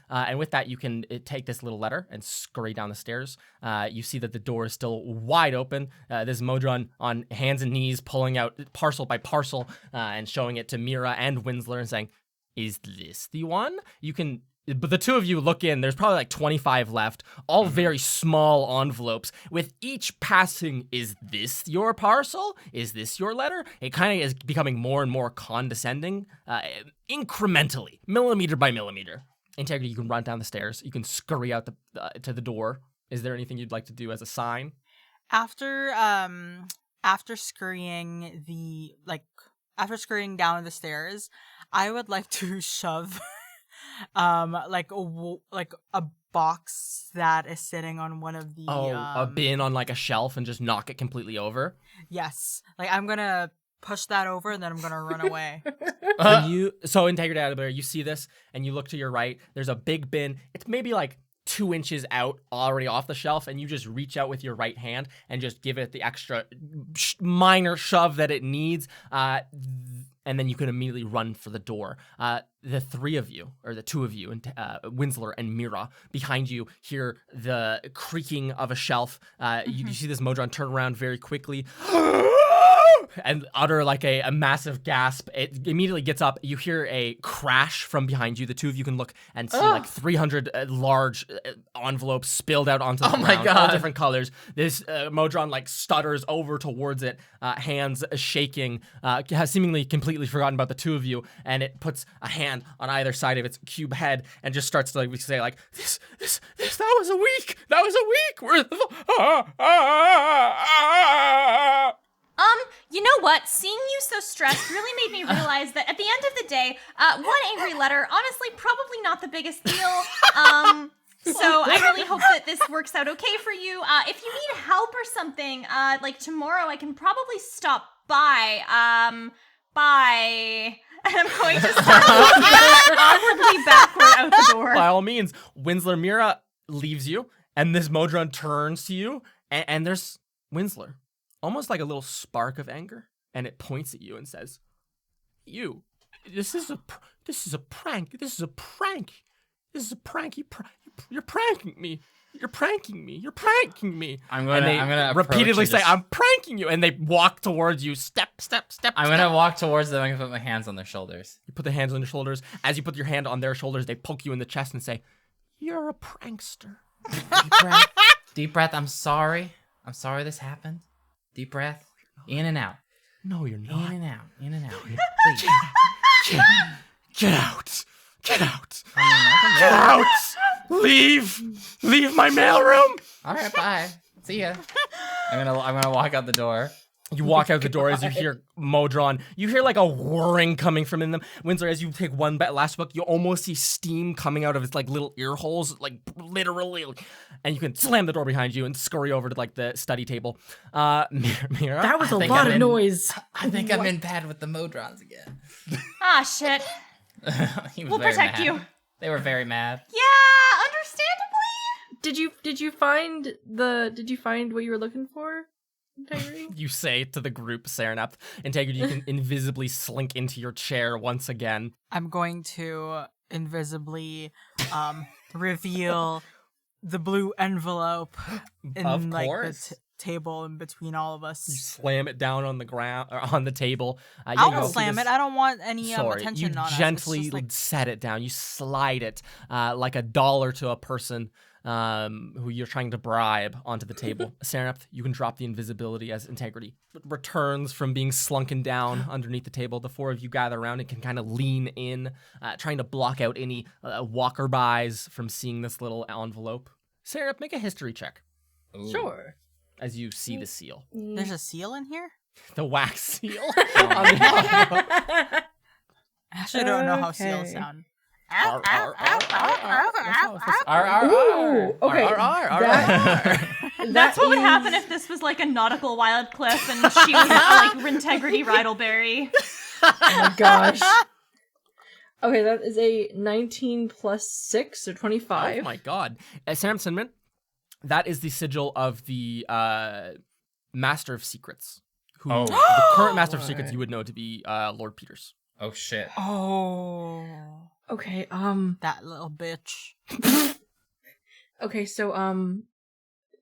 And with that, you can take this little letter and scurry down the stairs. You see that the door is still wide open. There's Modron on hands and knees, pulling out parcel by parcel and showing it to Mira and Winsler and saying, "Is this the one?" But the two of you look in. There's probably like 25 left, all very small envelopes, with each passing, "Is this your parcel? Is this your letter?" It kind of is becoming more and more condescending, incrementally, millimeter by millimeter. Integrity, you can run down the stairs. You can scurry out to the door. Is there anything you'd like to do as a sign? After scurrying down the stairs, I would like to shove like a box that is sitting on one of the a bin on like a shelf and just knock it completely over. Yes, like I'm gonna push that over and then I'm gonna run away. So Integrity out of there, you see this and you look to your right. There's a big bin. It's maybe like 2 inches out already off the shelf, and you just reach out with your right hand and just give it the extra minor shove that it needs. And then you can immediately run for the door. The three of you, or the two of you, and Winsler and Mira, behind you hear the creaking of a shelf. You see this Modron turn around very quickly and utter like a massive gasp. It immediately gets up. You hear a crash from behind you. The two of you can look and see like 300 large envelopes spilled out onto the ground. My God. All different colors. This Modron like stutters over towards it, hands shaking, has seemingly completely forgotten about the two of you, and it puts a hand on either side of its cube head and just starts to like say like, this that was a week worth of You know what? Seeing you so stressed really made me realize that at the end of the day, one angry letter, honestly, probably not the biggest deal. So I really hope that this works out okay for you. If you need help or something, like tomorrow, I can probably stop by. Bye. And I'm going to start walking awkwardly backward out the door. By all means, Winsler Mira leaves you, and this Modron turns to you And there's Winsler, almost like a little spark of anger, and it points at you and says, "You, this is a prank. This is a prank. This is a prank. You're pranking me. You're pranking me. You're pranking me." I'm gonna repeatedly approach say, and "I'm pranking you," and they walk towards you, step. I'm gonna walk towards them and put my hands on their shoulders. You put the hands on your shoulders. As you put your hand on their shoulders, they poke you in the chest and say, "You're a prankster." Deep breath. I'm sorry. I'm sorry this happened. Deep breath. In and out. No, you're not. In and out. In and out. Please. Get out. Get out. I mean, I can Get go. out. Leave my mailroom. All right, bye. See ya. I'm gonna walk out the door. You walk out the door as you hear Modron. You hear like a whirring coming from in them. Winslow, as you take one last book, you almost see steam coming out of its like little ear holes, like literally. And you can slam the door behind you and scurry over to like the study table. Mira, That was a think lot I'm of in- noise. I think I'm in bad with the Modrons again. Ah, shit. He was We'll very protect mad. you. They were very mad. Yeah, understandably. Did you find what you were looking for? Integrity? you say to the group, Serenap. Integrity, you can invisibly slink into your chair once again. I'm going to invisibly reveal the blue envelope in Of like course. the table in between all of You us. slam it down on the ground or on the table. I you won't slam it. I don't want any Sorry, attention you on us. It's gently just like, set it down. You slide it like $1 to a person who you're trying to bribe onto the table. Serenap, you can drop the invisibility as Integrity returns from being slunken down underneath the table. The four of you gather around and can kind of lean in, trying to block out any walker-bys from seeing this little envelope. Serenap, make a history check Ooh. Sure. as you see the seal. there's a seal in here? The wax seal on the envelope. I actually don't know how Okay. seals sound. Arr, arr, arr, arr, arr. That's not what it's supposed to- Arr, arr, Ooh, arr. okay. Arr, arr, arr, That- arr. That's what would is- happen if this was like a nautical wild cliff and she was like Integrity Rydleberry. Oh my gosh. Okay, that is a 19 plus 6, so 25. Oh my god. Sam Sinman, that is the sigil of the Master of Secrets. Who Oh. the current Master of Secrets What? you would know to be Lord Peters. Oh shit. Oh, Okay, that little bitch. okay, so,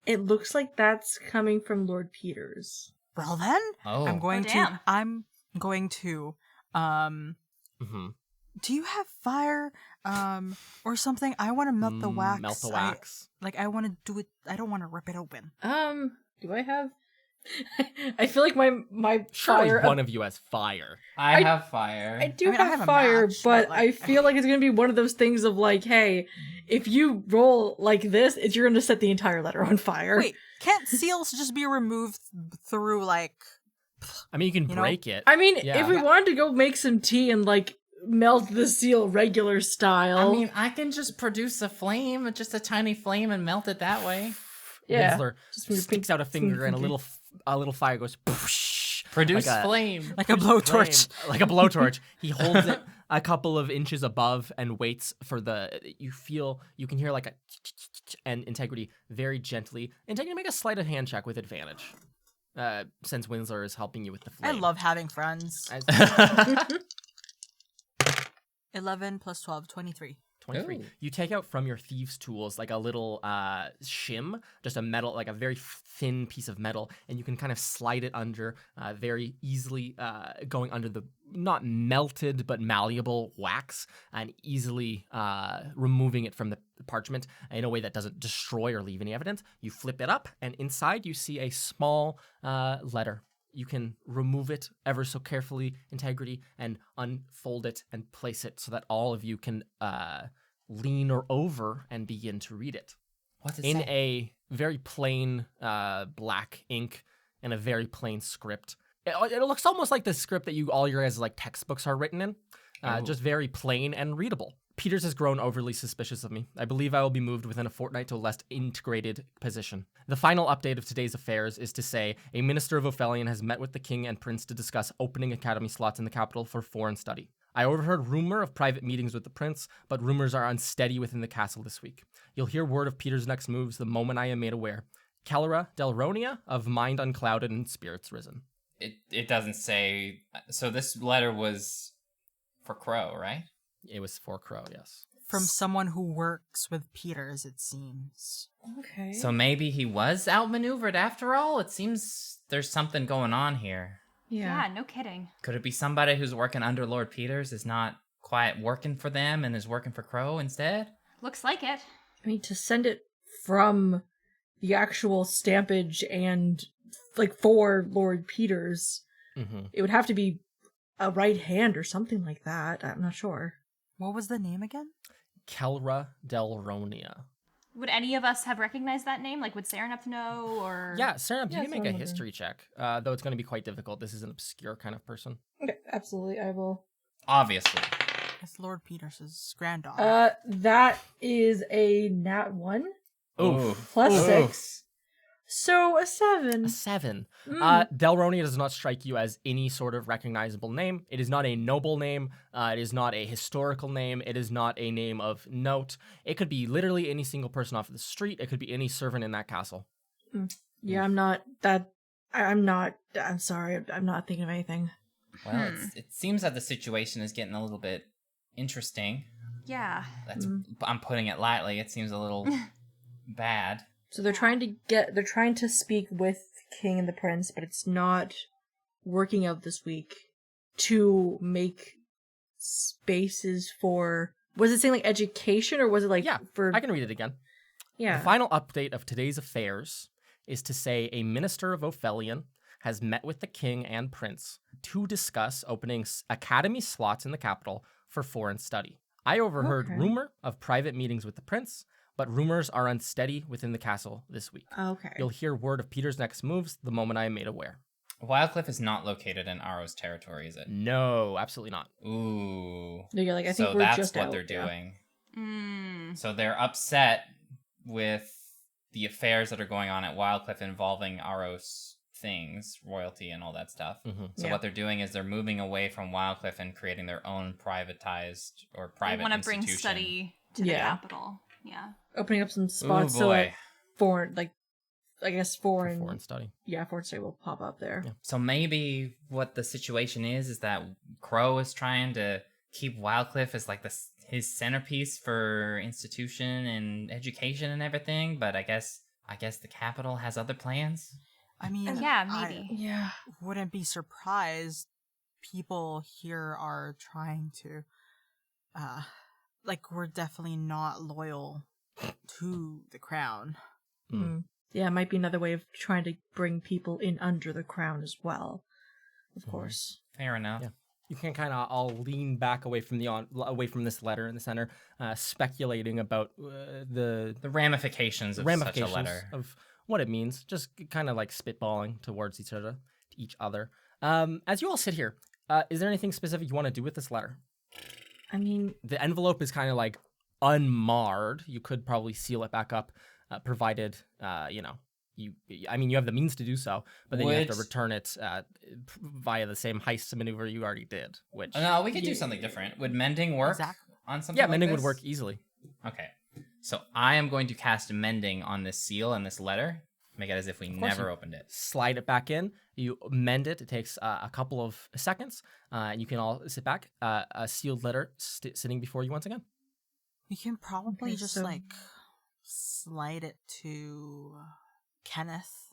it looks like that's coming from Lord Peters. Well then, Oh. I'm going damn. to Mm-hmm. do you have fire or something? I want to melt the wax. Melt the wax. I want to do it. I don't want to rip it open. Do I have... I feel like my Surely fire... one of you has fire. I have fire. I do I mean, I have, have a fire, match, but but, like, I feel like it's gonna be one of those things of like, hey, if you roll like this, you're gonna set the entire letter on fire. Wait, can't seals just be removed through like? I mean, you can You know? break it. I mean, Yeah. if we wanted to go make some tea and like melt the seal regular style, I mean, I can just produce a flame, just a tiny flame, and melt it that way. yeah, Winsler just move sticks out a finger and a little fire goes poosh, Produce like a- flame. Like a Produce blowtorch. flame, like a blowtorch. He holds it a couple of inches above and waits for you can hear like a and Integrity very gently. Integrity, make a sleight of hand check with advantage. Since Winsler is helping you with the I flame. love having friends. As- 11 plus 12, 23. 23. Ooh. You take out from your thieves' tools like a little shim, just a metal, like a very thin piece of metal, and you can kind of slide it under very easily, going under the not melted but malleable wax, and easily removing it from the parchment in a way that doesn't destroy or leave any evidence. You flip it up, and inside you see a small letter. You can remove it ever so carefully, Integrity, and unfold it and place it so that all of you can lean or over and begin to read it. What's it In say? a very plain black ink and a very plain script. It looks almost like the script that all your guys' like textbooks are written in. Oh. Just very plain and readable. Peters has grown overly suspicious of me. I believe I will be moved within a fortnight to a less integrated position. The final update of today's affairs is to say a minister of Ophelion has met with the king and prince to discuss opening academy slots in the capital for foreign study. I overheard rumor of private meetings with the prince, but rumors are unsteady within the castle this week. You'll hear word of Peter's next moves the moment I am made aware. Calera Delronia of Mind Unclouded and Spirits Risen. It doesn't say. So this letter was for Crow, right? It was for Crow, yes. From someone who works with Peters, it seems. Okay. So maybe he was outmaneuvered after all? It seems there's something going on here. Yeah, no kidding. Could it be somebody who's working under Lord Peters is not quite working for them and is working for Crow instead? Looks like it. I mean, to send it from the actual stampage and like for Lord Peters, Mm-hmm. it would have to be a right hand or something like that. I'm not sure. What was the name again? Calera Delronia. Would any of us have recognized that name? Like, would Saren have to know, or... Yeah, Sarah, you Yeah, can make a someone would. history check, though it's going to be quite difficult. This is an obscure kind of person. Okay, absolutely, I will. Obviously. It's Lord Peters' granddaughter. That is a nat 1 Oof. plus Oof. 6. So a 7. A 7. Mm. Delronia does not strike you as any sort of recognizable name. It is not a noble name. It is not a historical name. It is not a name of note. It could be literally any single person off the street. It could be any servant in that castle. Yeah, I'm sorry, I'm not thinking of anything. Well, it seems that the situation is getting a little bit interesting. Yeah. I'm putting it lightly. It seems a little bad. So they're trying to speak with King and the Prince, but it's not working out this week to make spaces for, was it saying like education or was it like Yeah, for I can read it again. yeah. The final update of today's affairs is to say a minister of Ophelion has met with the king and prince to discuss opening academy slots in the capital for foreign study. I overheard Okay. rumor of private meetings with the prince, but rumors are unsteady within the castle this week. Okay. You'll hear word of Peter's next moves the moment I am made aware. Wildcliff is not located in Aro's territory, is it? No, absolutely not. Ooh. No, you're like, I think So we're that's just what out, they're yeah. doing. Mm. So they're upset with the affairs that are going on at Wildcliff involving Aros things, royalty and all that stuff. Mhm. So Yeah. what they're doing is they're moving away from Wildcliff and creating their own privatized or They private want to bring institution. study to the Yeah. capital. Yeah. Opening up some Ooh, spots so boy. that foreign, like, I guess For foreign, foreign study. yeah, foreign study will pop up there. Yeah. So maybe what the situation is that Crow is trying to keep Wildcliff as like his centerpiece for institution and education and everything, but I guess the capital has other plans. I mean, Yeah, maybe. Yeah. I wouldn't be surprised. People here are trying to, we're definitely not loyal to the crown. Mm. Yeah, it might be another way of trying to bring people in under the crown as well. Of course. Fair enough. Yeah. You can kind of all lean back away from this letter in the center, speculating about the The ramifications of such a letter. of what it means, just kind of like spitballing towards each other. As you all sit here, is there anything specific you want to do with this letter? I mean, The envelope is kind of like unmarred. You could probably seal it back up, provided you have the means to do so, but then you have to Would- return it via the same heist maneuver you already did. Which No, we could do something different. Would mending work Exactly. on something yeah, like mending would this? work easily. Okay. So I am going to cast mending on this seal and this letter. Make it as if we course never you- opened it. Slide it back in. You mend it. It takes a couple of seconds. And you can all sit back. A sealed letter sitting before you once again. We can probably Okay, just so- slide it to Kenneth.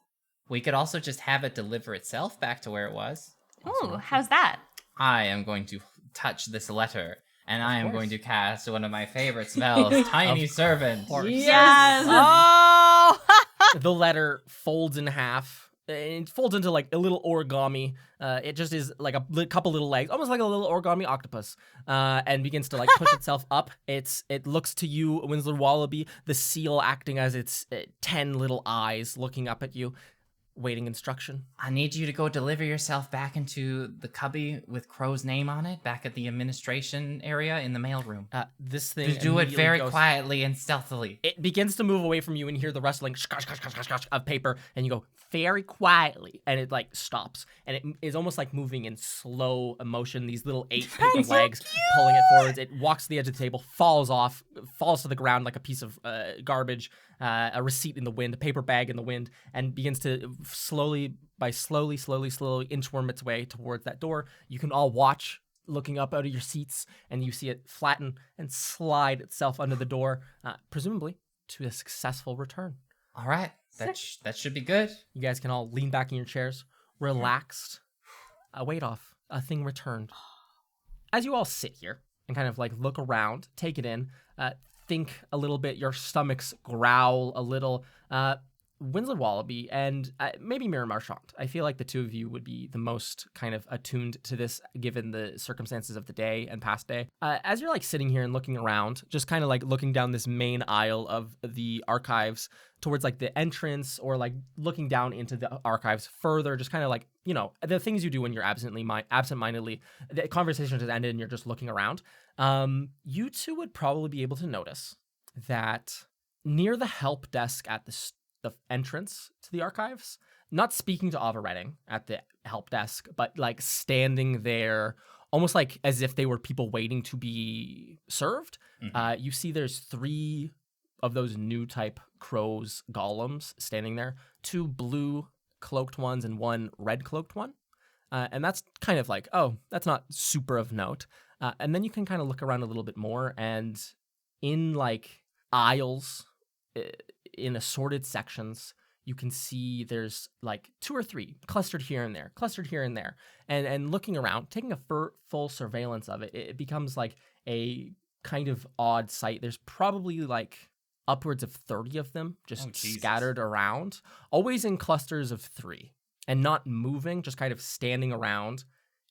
We could also just have it deliver itself back to where it was. Ooh, how's that? I am going to touch this letter, and I am course. going to cast one of my favorite spells, Tiny Servant. Yes. Oh! The letter folds in half. It folds into like a little origami. It just is like a couple little legs, almost like a little origami octopus, and begins to like push itself up. It looks to you, Winslow Wallaby, the seal acting as its 10 little eyes looking up at you. waiting instruction. I need you to go deliver yourself back into the cubby with Crow's name on it, back at the administration area in the mailroom. This thing To do it immediately very goes- quietly and stealthily. It begins to move away from you and you hear the rustling of paper, and you go very quietly, and it like stops, and it is almost like moving in slow motion. These little 8 paper legs pulling it forwards. It walks to the edge of the table, falls to the ground like a piece of garbage, a receipt in the wind, a paper bag in the wind, and begins to slowly inchworm its way towards that door. You can all watch, looking up out of your seats, and you see it flatten and slide itself under the door, presumably to a successful return. All right, that should be good. You guys can all lean back in your chairs, relaxed, a weight off, a thing returned. As you all sit here and kind of like look around, take it in, think a little bit, your stomachs growl a little, Winslow Wallaby and maybe Mira Marchand. I feel like the two of you would be the most kind of attuned to this given the circumstances of the day and past day. As you're like sitting here and looking around, just kind of like looking down this main aisle of the archives towards like the entrance, or like looking down into the archives further, just kind of like, you know, the things you do when you're absentmindedly, the conversation has ended and you're just looking around. You two would probably be able to notice that near the help desk at the entrance to the archives, not speaking to Ava Redding at the help desk, but like standing there almost like as if they were people waiting to be served. Mhm. You see there's 3 of those new type crows golems standing there, 2 blue cloaked ones and 1 red cloaked one. And that's kind of like, oh, that's not super of note. And then you can kind of look around a little bit more, and in like aisles, in assorted sections, you can see there's like 2 or 3 clustered here and there. And looking around, taking a full surveillance of it, it becomes like a kind of odd sight. There's probably like upwards of 30 of them just Oh, Jesus. scattered around, always in clusters of 3, and not moving, just kind of standing around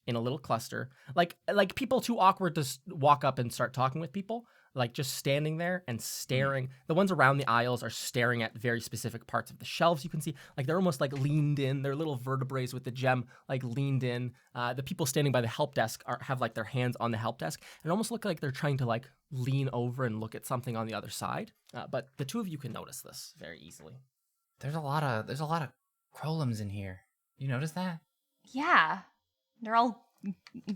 in a little cluster, like people too awkward to walk up and start talking with people, like just standing there and staring. The ones around the aisles are staring at very specific parts of the shelves. You can see like they're almost like leaned in. They're little vertebrae with the gem like leaned in. The people standing by the help desk have like their hands on the help desk and almost look like they're trying to like lean over and look at something on the other side. But the two of you can notice this very easily. There's a lot of Crowlums in here. You notice that? Yeah. They're all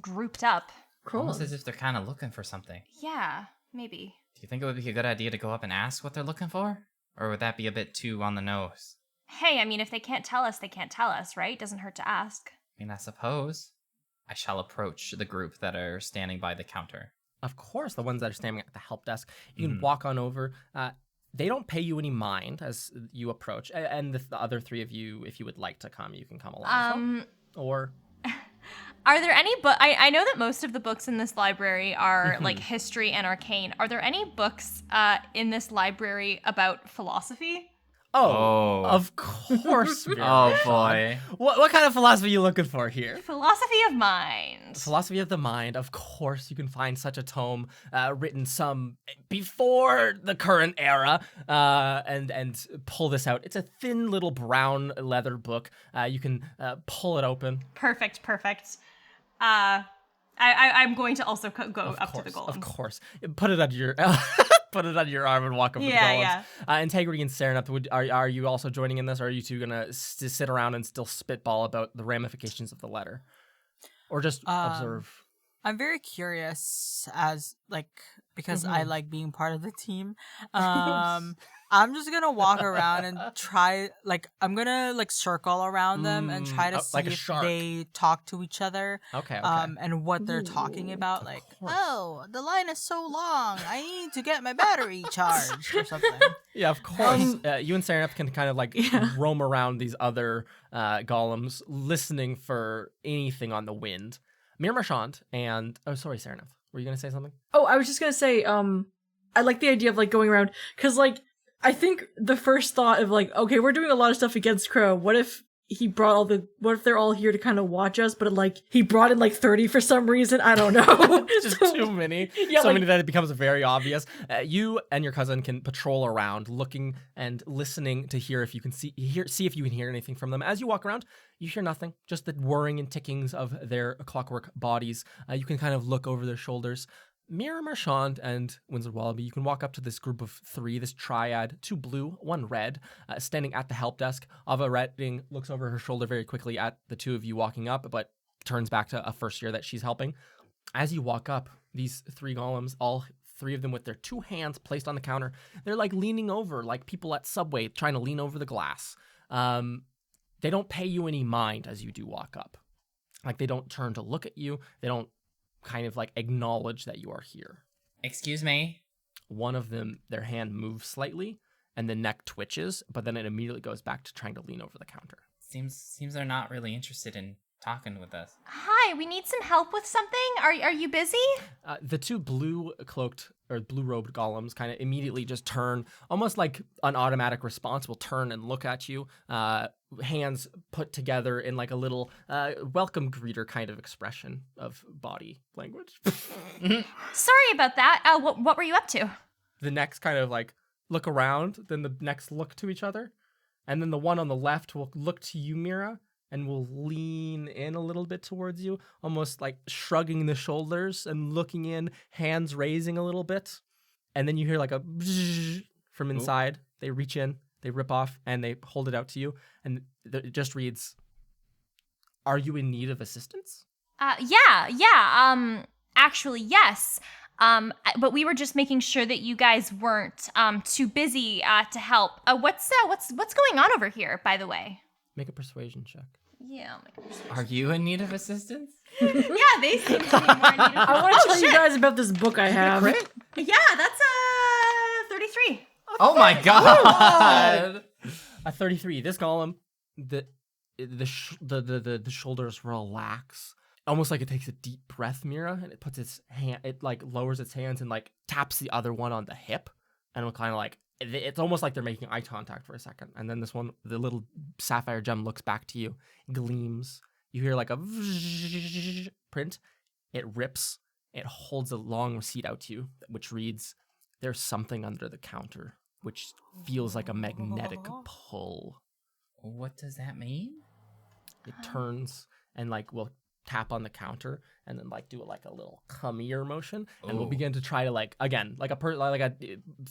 grouped up. Almost as if they're kind of looking for something. Yeah, maybe. Do you think it would be a good idea to go up and ask what they're looking for? Or would that be a bit too on the nose? Hey, I mean, if they can't tell us, they can't tell us, right? Doesn't hurt to ask. I mean, I suppose. I shall approach the group that are standing by the counter. Of course, the ones that are standing at the help desk, you can walk on over. They don't pay you any mind as you approach. And the other 3 of you, if you would like to come, you can come along as well. Or... Are there any I know that most of the books in this library are like history and arcane. Are there any books in this library about philosophy? Oh, of course. Oh, boy. What kind of philosophy are you looking for here? Philosophy of mind. Philosophy of the mind. Of course, you can find such a tome written some before the current era, and pull this out. It's a thin little brown leather book. You can pull it open. Perfect. I'm going to also go up to the golem. Of course. Put it under your put it under your arm and walk up to the golems. Yeah. Integrity and Sereneth, are you also joining in this, or are you two gonna sit around and still spitball about the ramifications of the letter, or just observe? I'm very curious because I like being part of the team. I'm just gonna walk around and try, I'm gonna circle around them and try to see like a if shark. they talk to each other. Okay. And what they're talking about. Oh, the line is so long. I need to get my battery charged or something. Yeah, of course. You and Sereneth can kind of roam around these other golems, listening for anything on the wind. Mir Marchand and Sereneth. Were you gonna say something? Oh, I was just gonna say, I like the idea of going around, because I think the first thought of okay, we're doing a lot of stuff against Crow. What if he brought all the, what if they're all here to kind of watch us, but like he brought in like 30 for some reason? I don't know. Just So- too many. Yeah, So like- many that it becomes very obvious. You and your cousin can patrol around, looking and listening to hear if you can see if you can hear anything from them. As you walk around, you hear nothing, just the whirring and tickings of their clockwork bodies. You can kind of look over their shoulders. Mira Marchand and Windsor Wallaby, you can walk up to this group of three, this triad, 2 blue, 1 red, standing at the help desk. Ava Redding looks over her shoulder very quickly at the 2 of you walking up, but turns back to a first year that she's helping. As you walk up, these 3 golems, all 3 of them with their 2 hands placed on the counter, they're like leaning over, like people at Subway trying to lean over the glass. They don't pay you any mind as you do walk up. Like they don't turn to look at you. They don't kind of like acknowledge that you are here. Excuse me. One of them, their hand moves slightly and the neck twitches, but then it immediately goes back to trying to lean over the counter. Seems they're not really interested in talking with us. Hi, we need some help with something. Are you busy? The 2 blue cloaked or blue robed golems kind of immediately just turn, almost like an automatic response will turn and look at you, hands put together in like a little welcome greeter kind of expression of body language. Sorry about that. What were you up to? The next kind of like look around, then the next look to each other, and then the one on the left will look to you, Mira, and will lean in a little bit towards you, almost like shrugging the shoulders and looking in, hands raising a little bit. And then you hear like a from inside. They reach in, they rip off, and they hold it out to you. And it just reads, "Are you in need of assistance?" Yeah. Actually, yes. But we were just making sure that you guys weren't too busy to help. What's going on over here, by the way? Make a persuasion check. Yeah. I'll make a persuasion. Are you in need of assistance? Yeah, they seem to be more in need of I want to tell you shit. guys about this book I have. Yeah, that's 33. Oh my god! A 33. This golem, the shoulders relax, almost like it takes a deep breath, Mira, and it puts its hand, it like lowers its hands and like taps the other one on the hip, and it'll kind of like, it's almost like they're making eye contact for a second, and then this one, the little sapphire gem looks back to you, gleams. You hear like a print. It rips. It holds a long receipt out to you, which reads, "There's something under the counter," which feels like a magnetic pull. What does that mean? It turns and like will tap on the counter and then like do like a little come here motion, and we'll Ooh. begin to try to like, again, like a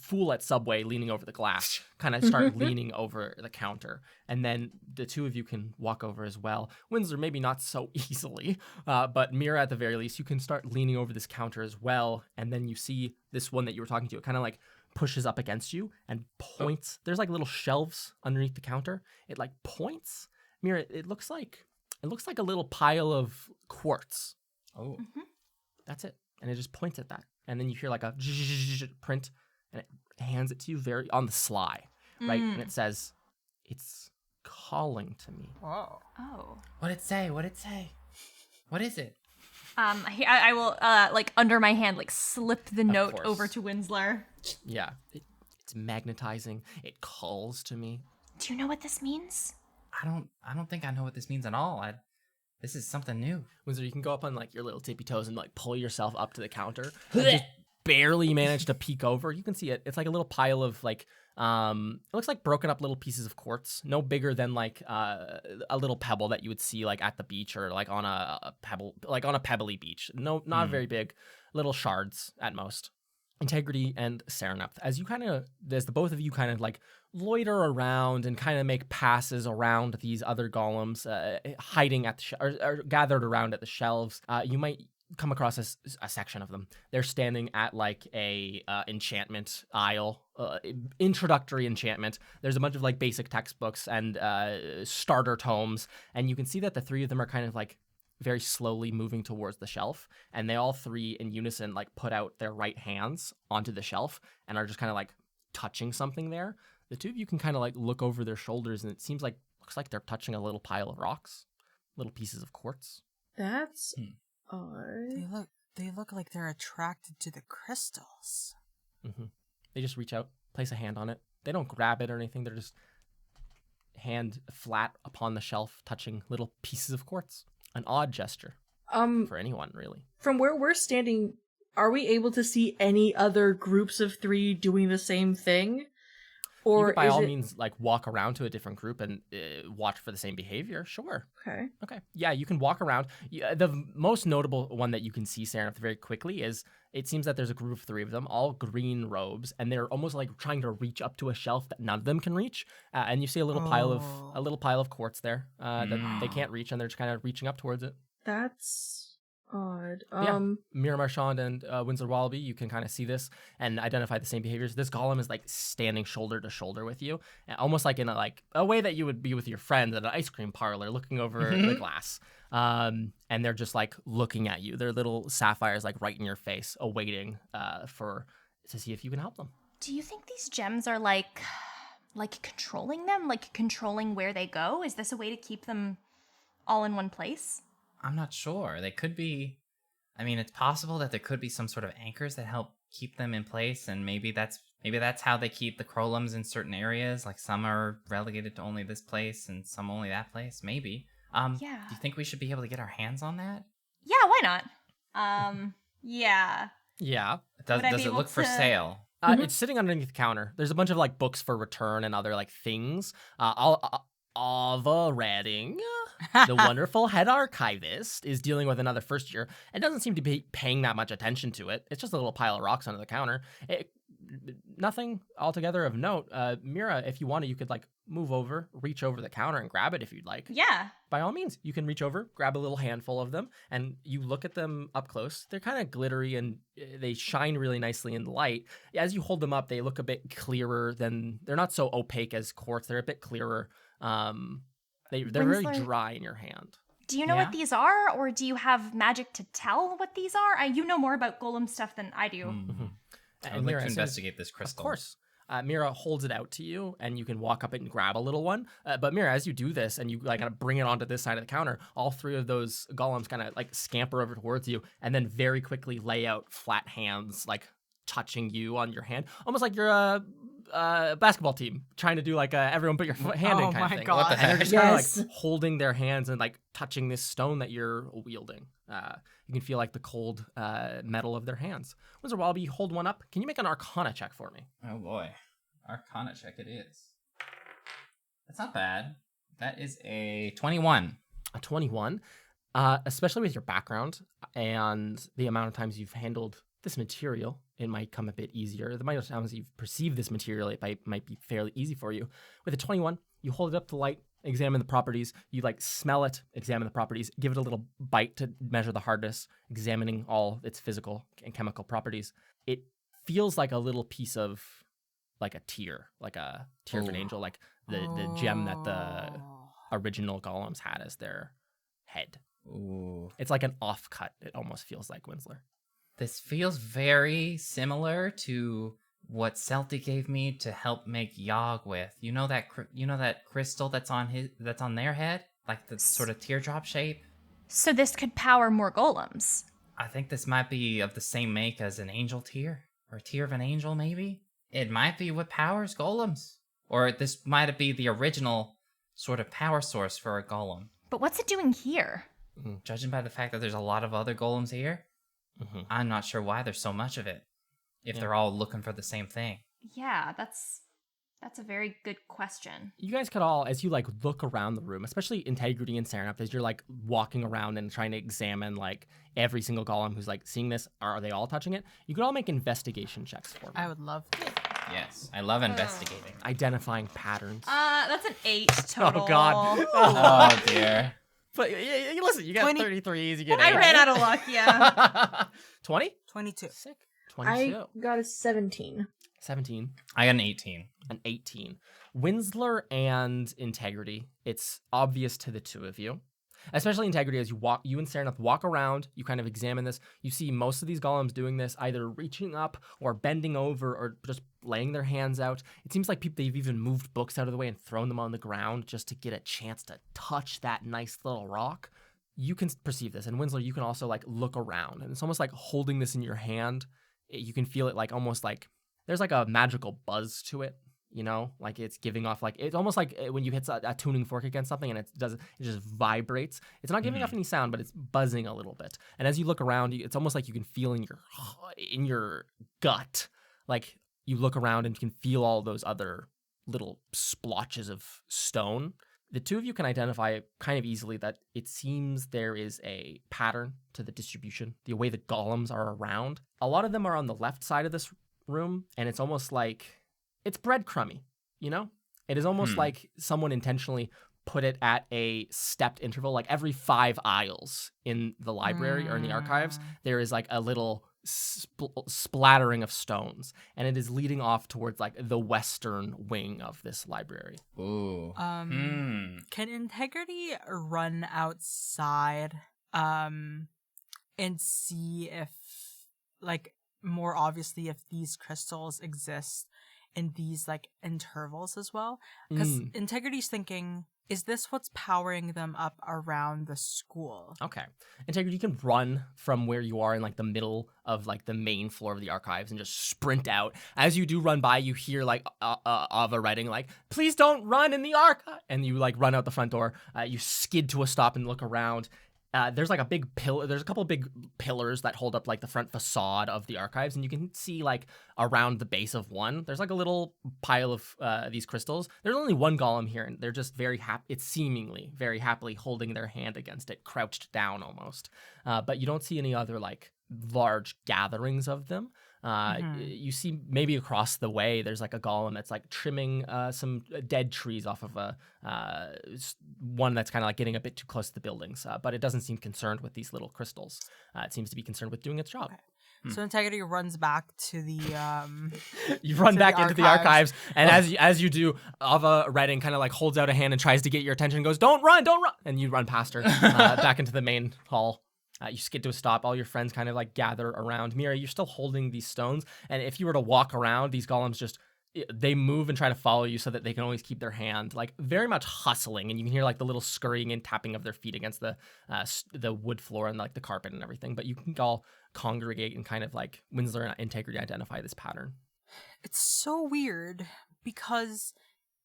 fool at Subway leaning over the glass, kind of start leaning over the counter, and then the 2 of you can walk over as well. Windsor maybe not so easily, but Mira at the very least, you can start leaning over this counter as well, and then you see this one that you were talking to. It kind of like pushes up against you and points. There's like little shelves underneath the counter. It like points. Mira, it looks like a little pile of quartz. Oh. That's it. And it just points at that. And then you hear like a print, and it hands it to you very on the sly, right? And it says, "It's calling to me." Whoa. Oh. What'd it say? What is it? I will like under my hand like slip the note course. over to Winslow. Yeah. It's magnetizing. It calls to me. Do you know what this means? I don't think I know what this means at all. This is something new. Windsor, you can go up on like your little tippy toes and like pull yourself up to the counter. And just barely manage to peek over. You can see it. It's like a little pile of like, it looks like broken up little pieces of quartz, no bigger than like a little pebble that you would see like at the beach or like on a pebble, like on a pebbly beach. No, not very big, little shards at most. Integrity and Sereneth, as the both of you kind of like loiter around and kind of make passes around these other golems, hiding at the or gathered around at the shelves, you might come across a section of them. They're standing at like a enchantment aisle, introductory enchantment. There's a bunch of like basic textbooks and starter tomes, and you can see that the 3 of them are kind of like very slowly moving towards the shelf, and they all 3 in unison like put out their right hands onto the shelf and are just kind of like touching something there. The 2 of you can kind of like look over their shoulders, and it looks like they're touching a little pile of rocks, little pieces of quartz. That's odd. They look like they're attracted to the crystals. They just reach out, place a hand on it. They don't grab it or anything. They're just hand flat upon the shelf, touching little pieces of quartz. An odd gesture for anyone, really. From where we're standing, are we able to see any other groups of 3 doing the same thing? You Or could by is all it... means like walk around to a different group and watch for the same behavior. Sure. Okay. Okay. Yeah, you can walk around. The most notable one that you can see, Sarah, very quickly is it seems that there's a group of 3 of them, all green robes, and they're almost like trying to reach up to a shelf that none of them can reach. And you see a little pile of quartz there that they can't reach, and they're just kind of reaching up towards it. That's odd. Mira Marchand and Winslow Wallaby, you can kind of see this and identify the same behaviors. This golem is like standing shoulder to shoulder with you, almost like in a way that you would be with your friend at an ice cream parlor, looking over the glass. And they're just like looking at you. Their little sapphires like right in your face, awaiting to see if you can help them. Do you think these gems are like controlling them, like controlling where they go? Is this a way to keep them all in one place? I'm not sure. They could be. I mean, it's possible that there could be some sort of anchors that help keep them in place, and maybe that's how they keep the Krolums in certain areas. Like some are relegated to only this place, and some only that place. Maybe. Yeah. Do you think we should be able to get our hands on that? Yeah, why not? Yeah. Yeah. Would I Does be it able look for to- sale? It's sitting underneath the counter. There's a bunch of like books for return and other like things. Ava Redding, the wonderful head archivist, is dealing with another first year and doesn't seem to be paying that much attention to it. It's just a little pile of rocks under the counter. Nothing altogether of note. Mira, if you wanted, you could like move over, reach over the counter and grab it if you'd like. Yeah. By all means, you can reach over, grab a little handful of them, and you look at them up close. They're kind of glittery and they shine really nicely in the light. As you hold them up, they look a bit clearer they're not so opaque as quartz. They're a bit clearer. They're very Winslow, dry in your hand. Do you know what these are, or do you have magic to tell what these are? You know more about golem stuff than I do. I would like to investigate this crystal. Of course. Mira holds it out to you, and you can walk up and grab a little one. But Mira, as you do this, and you like kind of bring it onto this side of the counter, all 3 of those golems kind of like scamper over towards you, and then very quickly lay out flat hands, like touching you on your hand, almost like you're a basketball team trying to do like everyone put your hand in kind of thing. God. What the And they're heck? just kind of Yes. like holding their hands and like touching this stone that you're wielding. You can feel like the cold metal of their hands. Winslow Wallaby, you hold one up. Can you make an Arcana check for me? Oh boy. Arcana check it is. That's not bad. That is a 21. A 21. Especially with your background and the amount of times you've handled this material, it might come a bit easier. The amount of times you've perceived this material, it might be fairly easy for you. With a 21, you hold it up to the light, examine the properties, you like smell it, examine the properties, give it a little bite to measure the hardness, examining all its physical and chemical properties. It feels like a little piece of like a tear of an angel, like the gem that the original golems had as their head. Ooh. It's like an offcut, it almost feels like, Winsler. This feels very similar to what Celti gave me to help make Yogg with. You know that crystal that's on their head, like the sort of teardrop shape. So this could power more golems. I think this might be of the same make as an angel tear, or a tear of an angel. Maybe it might be what powers golems, or this might be the original sort of power source for a golem. But what's it doing here? Judging by the fact that there's a lot of other golems here, I'm not sure why there's so much of it. If they're all looking for the same thing. Yeah, that's a very good question. You guys could all, as you like look around the room, especially Integrity and Serenap, as you're like walking around and trying to examine like every single golem who's like seeing this, are they all touching it? You could all make investigation checks for me. I would love to. Yes, I love investigating. Identifying patterns. That's an 8 total. Oh, God. Oh dear. But listen, you got 20. 33s, you get I 8. ran out of luck, yeah. 20? 22. Sick. 22. I got a 17. 17. I got an 18. An 18. Winsler and Integrity, it's obvious to the 2 of you. Especially Integrity, as you and Serenap walk around, you kind of examine this. You see most of these golems doing this, either reaching up or bending over or just laying their hands out. It seems like they've even moved books out of the way and thrown them on the ground just to get a chance to touch that nice little rock. You can perceive this. And Winsler, you can also like look around. And it's almost like holding this in your hand. You can feel it like almost like there's like a magical buzz to it. You know, like it's giving off like it's almost like when you hit a tuning fork against something and it just vibrates. It's not giving off any sound, but it's buzzing a little bit. And as you look around, it's almost like you can feel in your gut, like you look around and you can feel all those other little splotches of stone. The two of you can identify kind of easily that it seems there is a pattern to the distribution, the way the golems are around. A lot of them are on the left side of this room, and it's almost like it's breadcrumby, you know? It is almost like someone intentionally put it at a stepped interval, like every 5 aisles in the library or in the archives, there is like a little splattering of stones, and it is leading off towards like the western wing of this library. Ooh. Can Integrity run outside and see if, like, more obviously if these crystals exist in these like intervals as well? Because Integrity's thinking, is this what's powering them up around the school? Okay. Integrity, you can run from where you are in like the middle of like the main floor of the archives and just sprint out. As you do run by, you hear like Ava writing like, "Please don't run in the archive," and you like run out the front door. You skid to a stop and look around. There's like a big pillar. There's a couple of big pillars that hold up like the front facade of the archives, and you can see like around the base of one, there's like a little pile of these crystals. There's only one golem here, and they're just very happy. It's seemingly very happily holding their hand against it, crouched down almost. But you don't see any other like large gatherings of them. You see maybe across the way there's like a golem that's like trimming some dead trees off of a one that's kind of like getting a bit too close to the buildings, but it doesn't seem concerned with these little crystals. It seems to be concerned with doing its job. Okay. So Integrity runs back to the you run back into the archives, and as you do, Ava Redding kind of like holds out a hand and tries to get your attention and goes, don't run, and you run past her back into the main hall. You skid to a stop. All your friends kind of like gather around. Mira, you're still holding these stones. And if you were to walk around, these golems they move and try to follow you so that they can always keep their hand like very much hustling. And you can hear like the little scurrying and tapping of their feet against the wood floor and like the carpet and everything. But you can all congregate and kind of like Winsler and Integrity identify this pattern. It's so weird because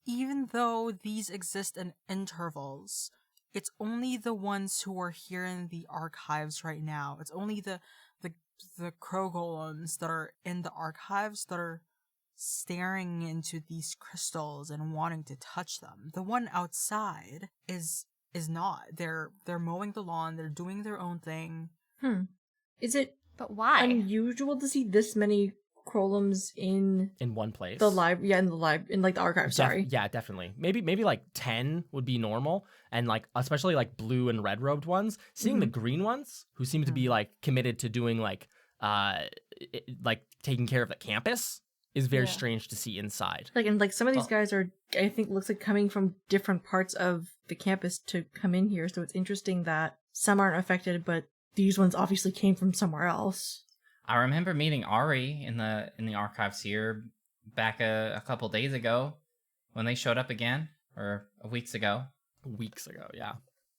even though these exist in intervals, it's only the ones who are here in the archives right now. It's only the crow golems that are in the archives that are staring into these crystals and wanting to touch them. The one outside is not. They're mowing the lawn. They're doing their own thing. Is it But why? unusual to see this many golems in one place? the library? Yeah, in like the archive. Sorry. Yeah, definitely. Maybe like 10 would be normal, and like especially like blue and red robed ones. Seeing the green ones who seem to be like committed to doing like taking care of the campus is very strange to see inside. Like some of these guys are, I think, looks like coming from different parts of the campus to come in here. So it's interesting that some aren't affected, but these ones obviously came from somewhere else. I remember meeting Ari in the archives here back a couple days ago when they showed up again, or weeks ago. Weeks ago, yeah.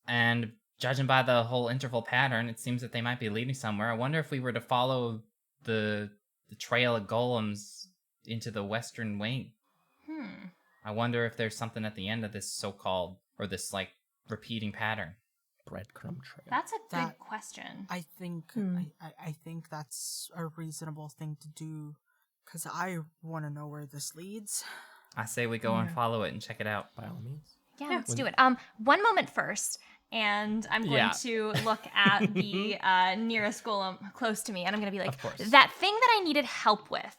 And judging by the whole interval pattern, it seems that they might be leading somewhere. I wonder if we were to follow the trail of golems into the western wing. I wonder if there's something at the end of this so-called, or this like repeating pattern. Breadcrumb trail. That's a good question. I think I think that's a reasonable thing to do, because I want to know where this leads. I say we go and follow it and check it out. By all means. Yeah, let's do it. One moment first, and I'm going to look at the nearest golem close to me, and I'm going to be like, Of course. that thing that I needed help with.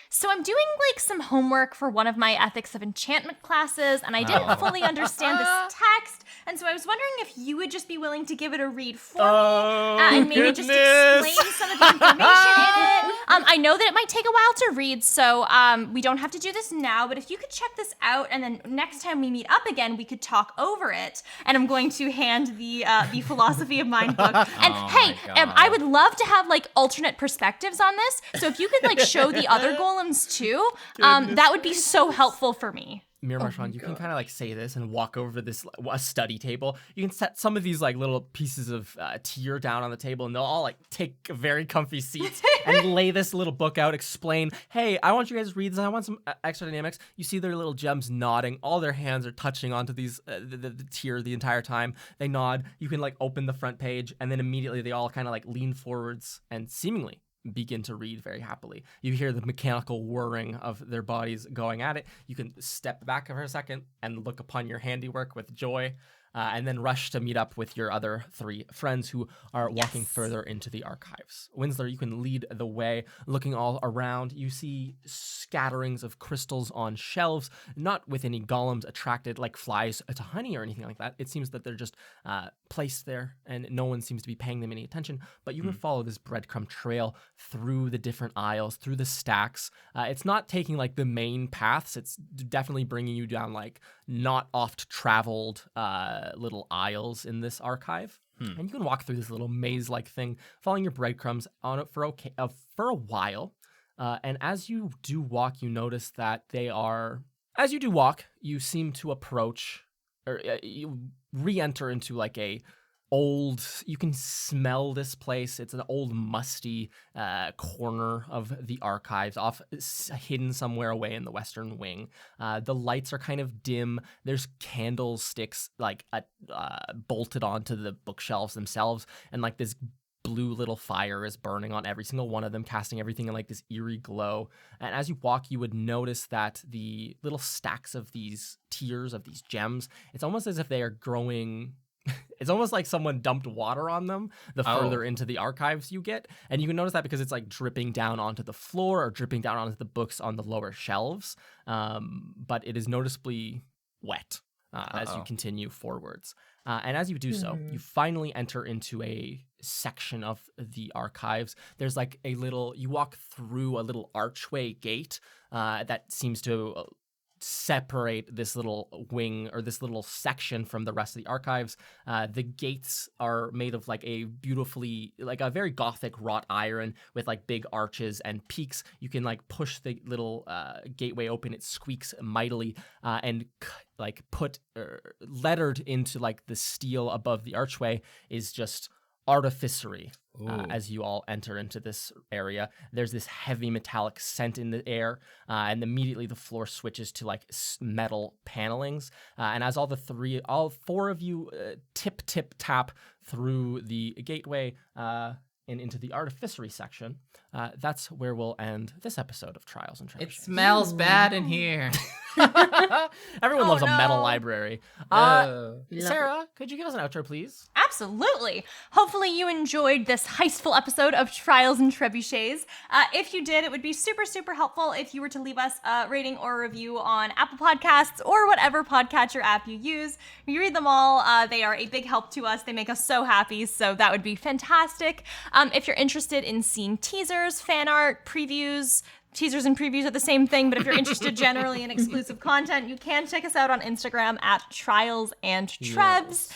So I'm doing like some homework for one of my ethics of enchantment classes, and I didn't fully understand this text, and so I was wondering if you would just be willing to give it a read for me, and maybe just explain some of the information in it. I know that it might take a while to read, so we don't have to do this now, but if you could check this out, and then next time we meet up again, we could talk over it. And I'm going to hand the Philosophy of Mind book. And I would love to have like alternate perspectives on this, so if you could like show the other golems too, that would be so helpful for me. Mir Marchand, you can kind of like say this and walk over to this a study table. You can set some of these like little pieces of tier down on the table, and they'll all like take very comfy seats and lay this little book out, explain, hey, I want you guys to read this. I want some extra dynamics. You see their little gems nodding. All their hands are touching onto these the tier the entire time. They nod. You can like open the front page, and then immediately they all kind of like lean forwards and seemingly begin to read very happily. You hear the mechanical whirring of their bodies going at it. You can step back for a second and look upon your handiwork with joy, and then rush to meet up with your other 3 friends who are walking further into the archives. Winsler, you can lead the way. Looking all around, you see scatterings of crystals on shelves, not with any golems attracted like flies to honey or anything like that. It seems that they're just placed there, and no one seems to be paying them any attention. But you can follow this breadcrumb trail through the different aisles, through the stacks. It's not taking like the main paths. It's definitely bringing you down like not oft-traveled little aisles in this archive. And you can walk through this little maze-like thing, following your breadcrumbs on it for a while. And as you do walk, you notice that as you do walk, you seem to approach, or you re-enter into like you can smell this place. It's an old musty corner of the archives, hidden somewhere away in the western wing. The lights are kind of dim. There's candlesticks like bolted onto the bookshelves themselves, and like this blue little fire is burning on every single one of them, casting everything in like this eerie glow. And as you walk, you would notice that the little stacks of these tiers of these gems, it's almost as if they are growing. It's almost like someone dumped water on them the further into the archives you get. And you can notice that because it's like dripping down onto the floor or dripping down onto the books on the lower shelves. But it is noticeably wet as you continue forwards. And as you do so, you finally enter into a section of the archives. There's like you walk through a little archway gate that seems to separate this little wing or this little section from the rest of the archives. The gates are made of like a very gothic wrought iron with like big arches and peaks. You can like push the little gateway open. It squeaks mightily and like lettered into like the steel above the archway is just artificery. As you all enter into this area, there's this heavy metallic scent in the air, and immediately the floor switches to like metal panelings. And as all 4 of you tip tap through the gateway and into the artificery section, that's where we'll end this episode of Trials and Trebuchets. It smells bad in here. Everyone loves a metal library. Love Sarah, could you give us an outro, please? Absolutely. Hopefully you enjoyed this heistful episode of Trials and Trebuchets. If you did, it would be super, super helpful if you were to leave us a rating or a review on Apple Podcasts or whatever podcatcher app you use. We read them all. They are a big help to us. They make us so happy, so that would be fantastic. If you're interested in seeing teasers, fan art, previews, teasers and previews are the same thing, but if you're interested generally in exclusive content, you can check us out on Instagram at Trials and Trebs.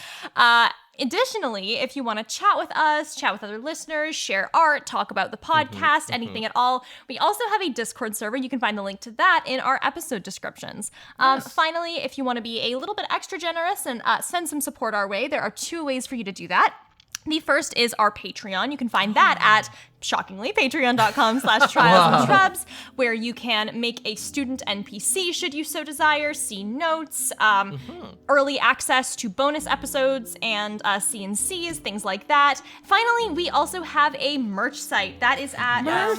Additionally, if you want to chat with us, chat with other listeners, share art, talk about the podcast, anything at all, we also have a Discord server. You can find the link to that in our episode descriptions. Finally, if you want to be a little bit extra generous and send some support our way, there are 2 ways for you to do that. The first is our Patreon. You can find that at, shockingly, patreon.com/trialsandtrebs, where you can make a student NPC should you so desire, see notes, early access to bonus episodes and C&Cs, things like that. Finally, we also have a merch site. That is at... I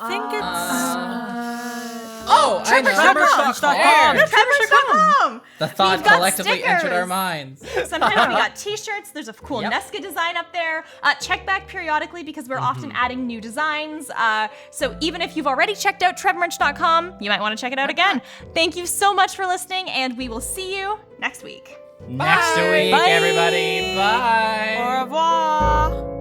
think it's... Trebuchets.com. The thought We've got collectively stickers. entered our minds. Sometimes we got t-shirts. There's a cool Nesca design up there. Check back periodically because we're often adding new designs. So even if you've already checked out trebmerch.com, you might want to check it out again. Thank you so much for listening, and we will see you next week. Next week, everybody. Bye. Au revoir.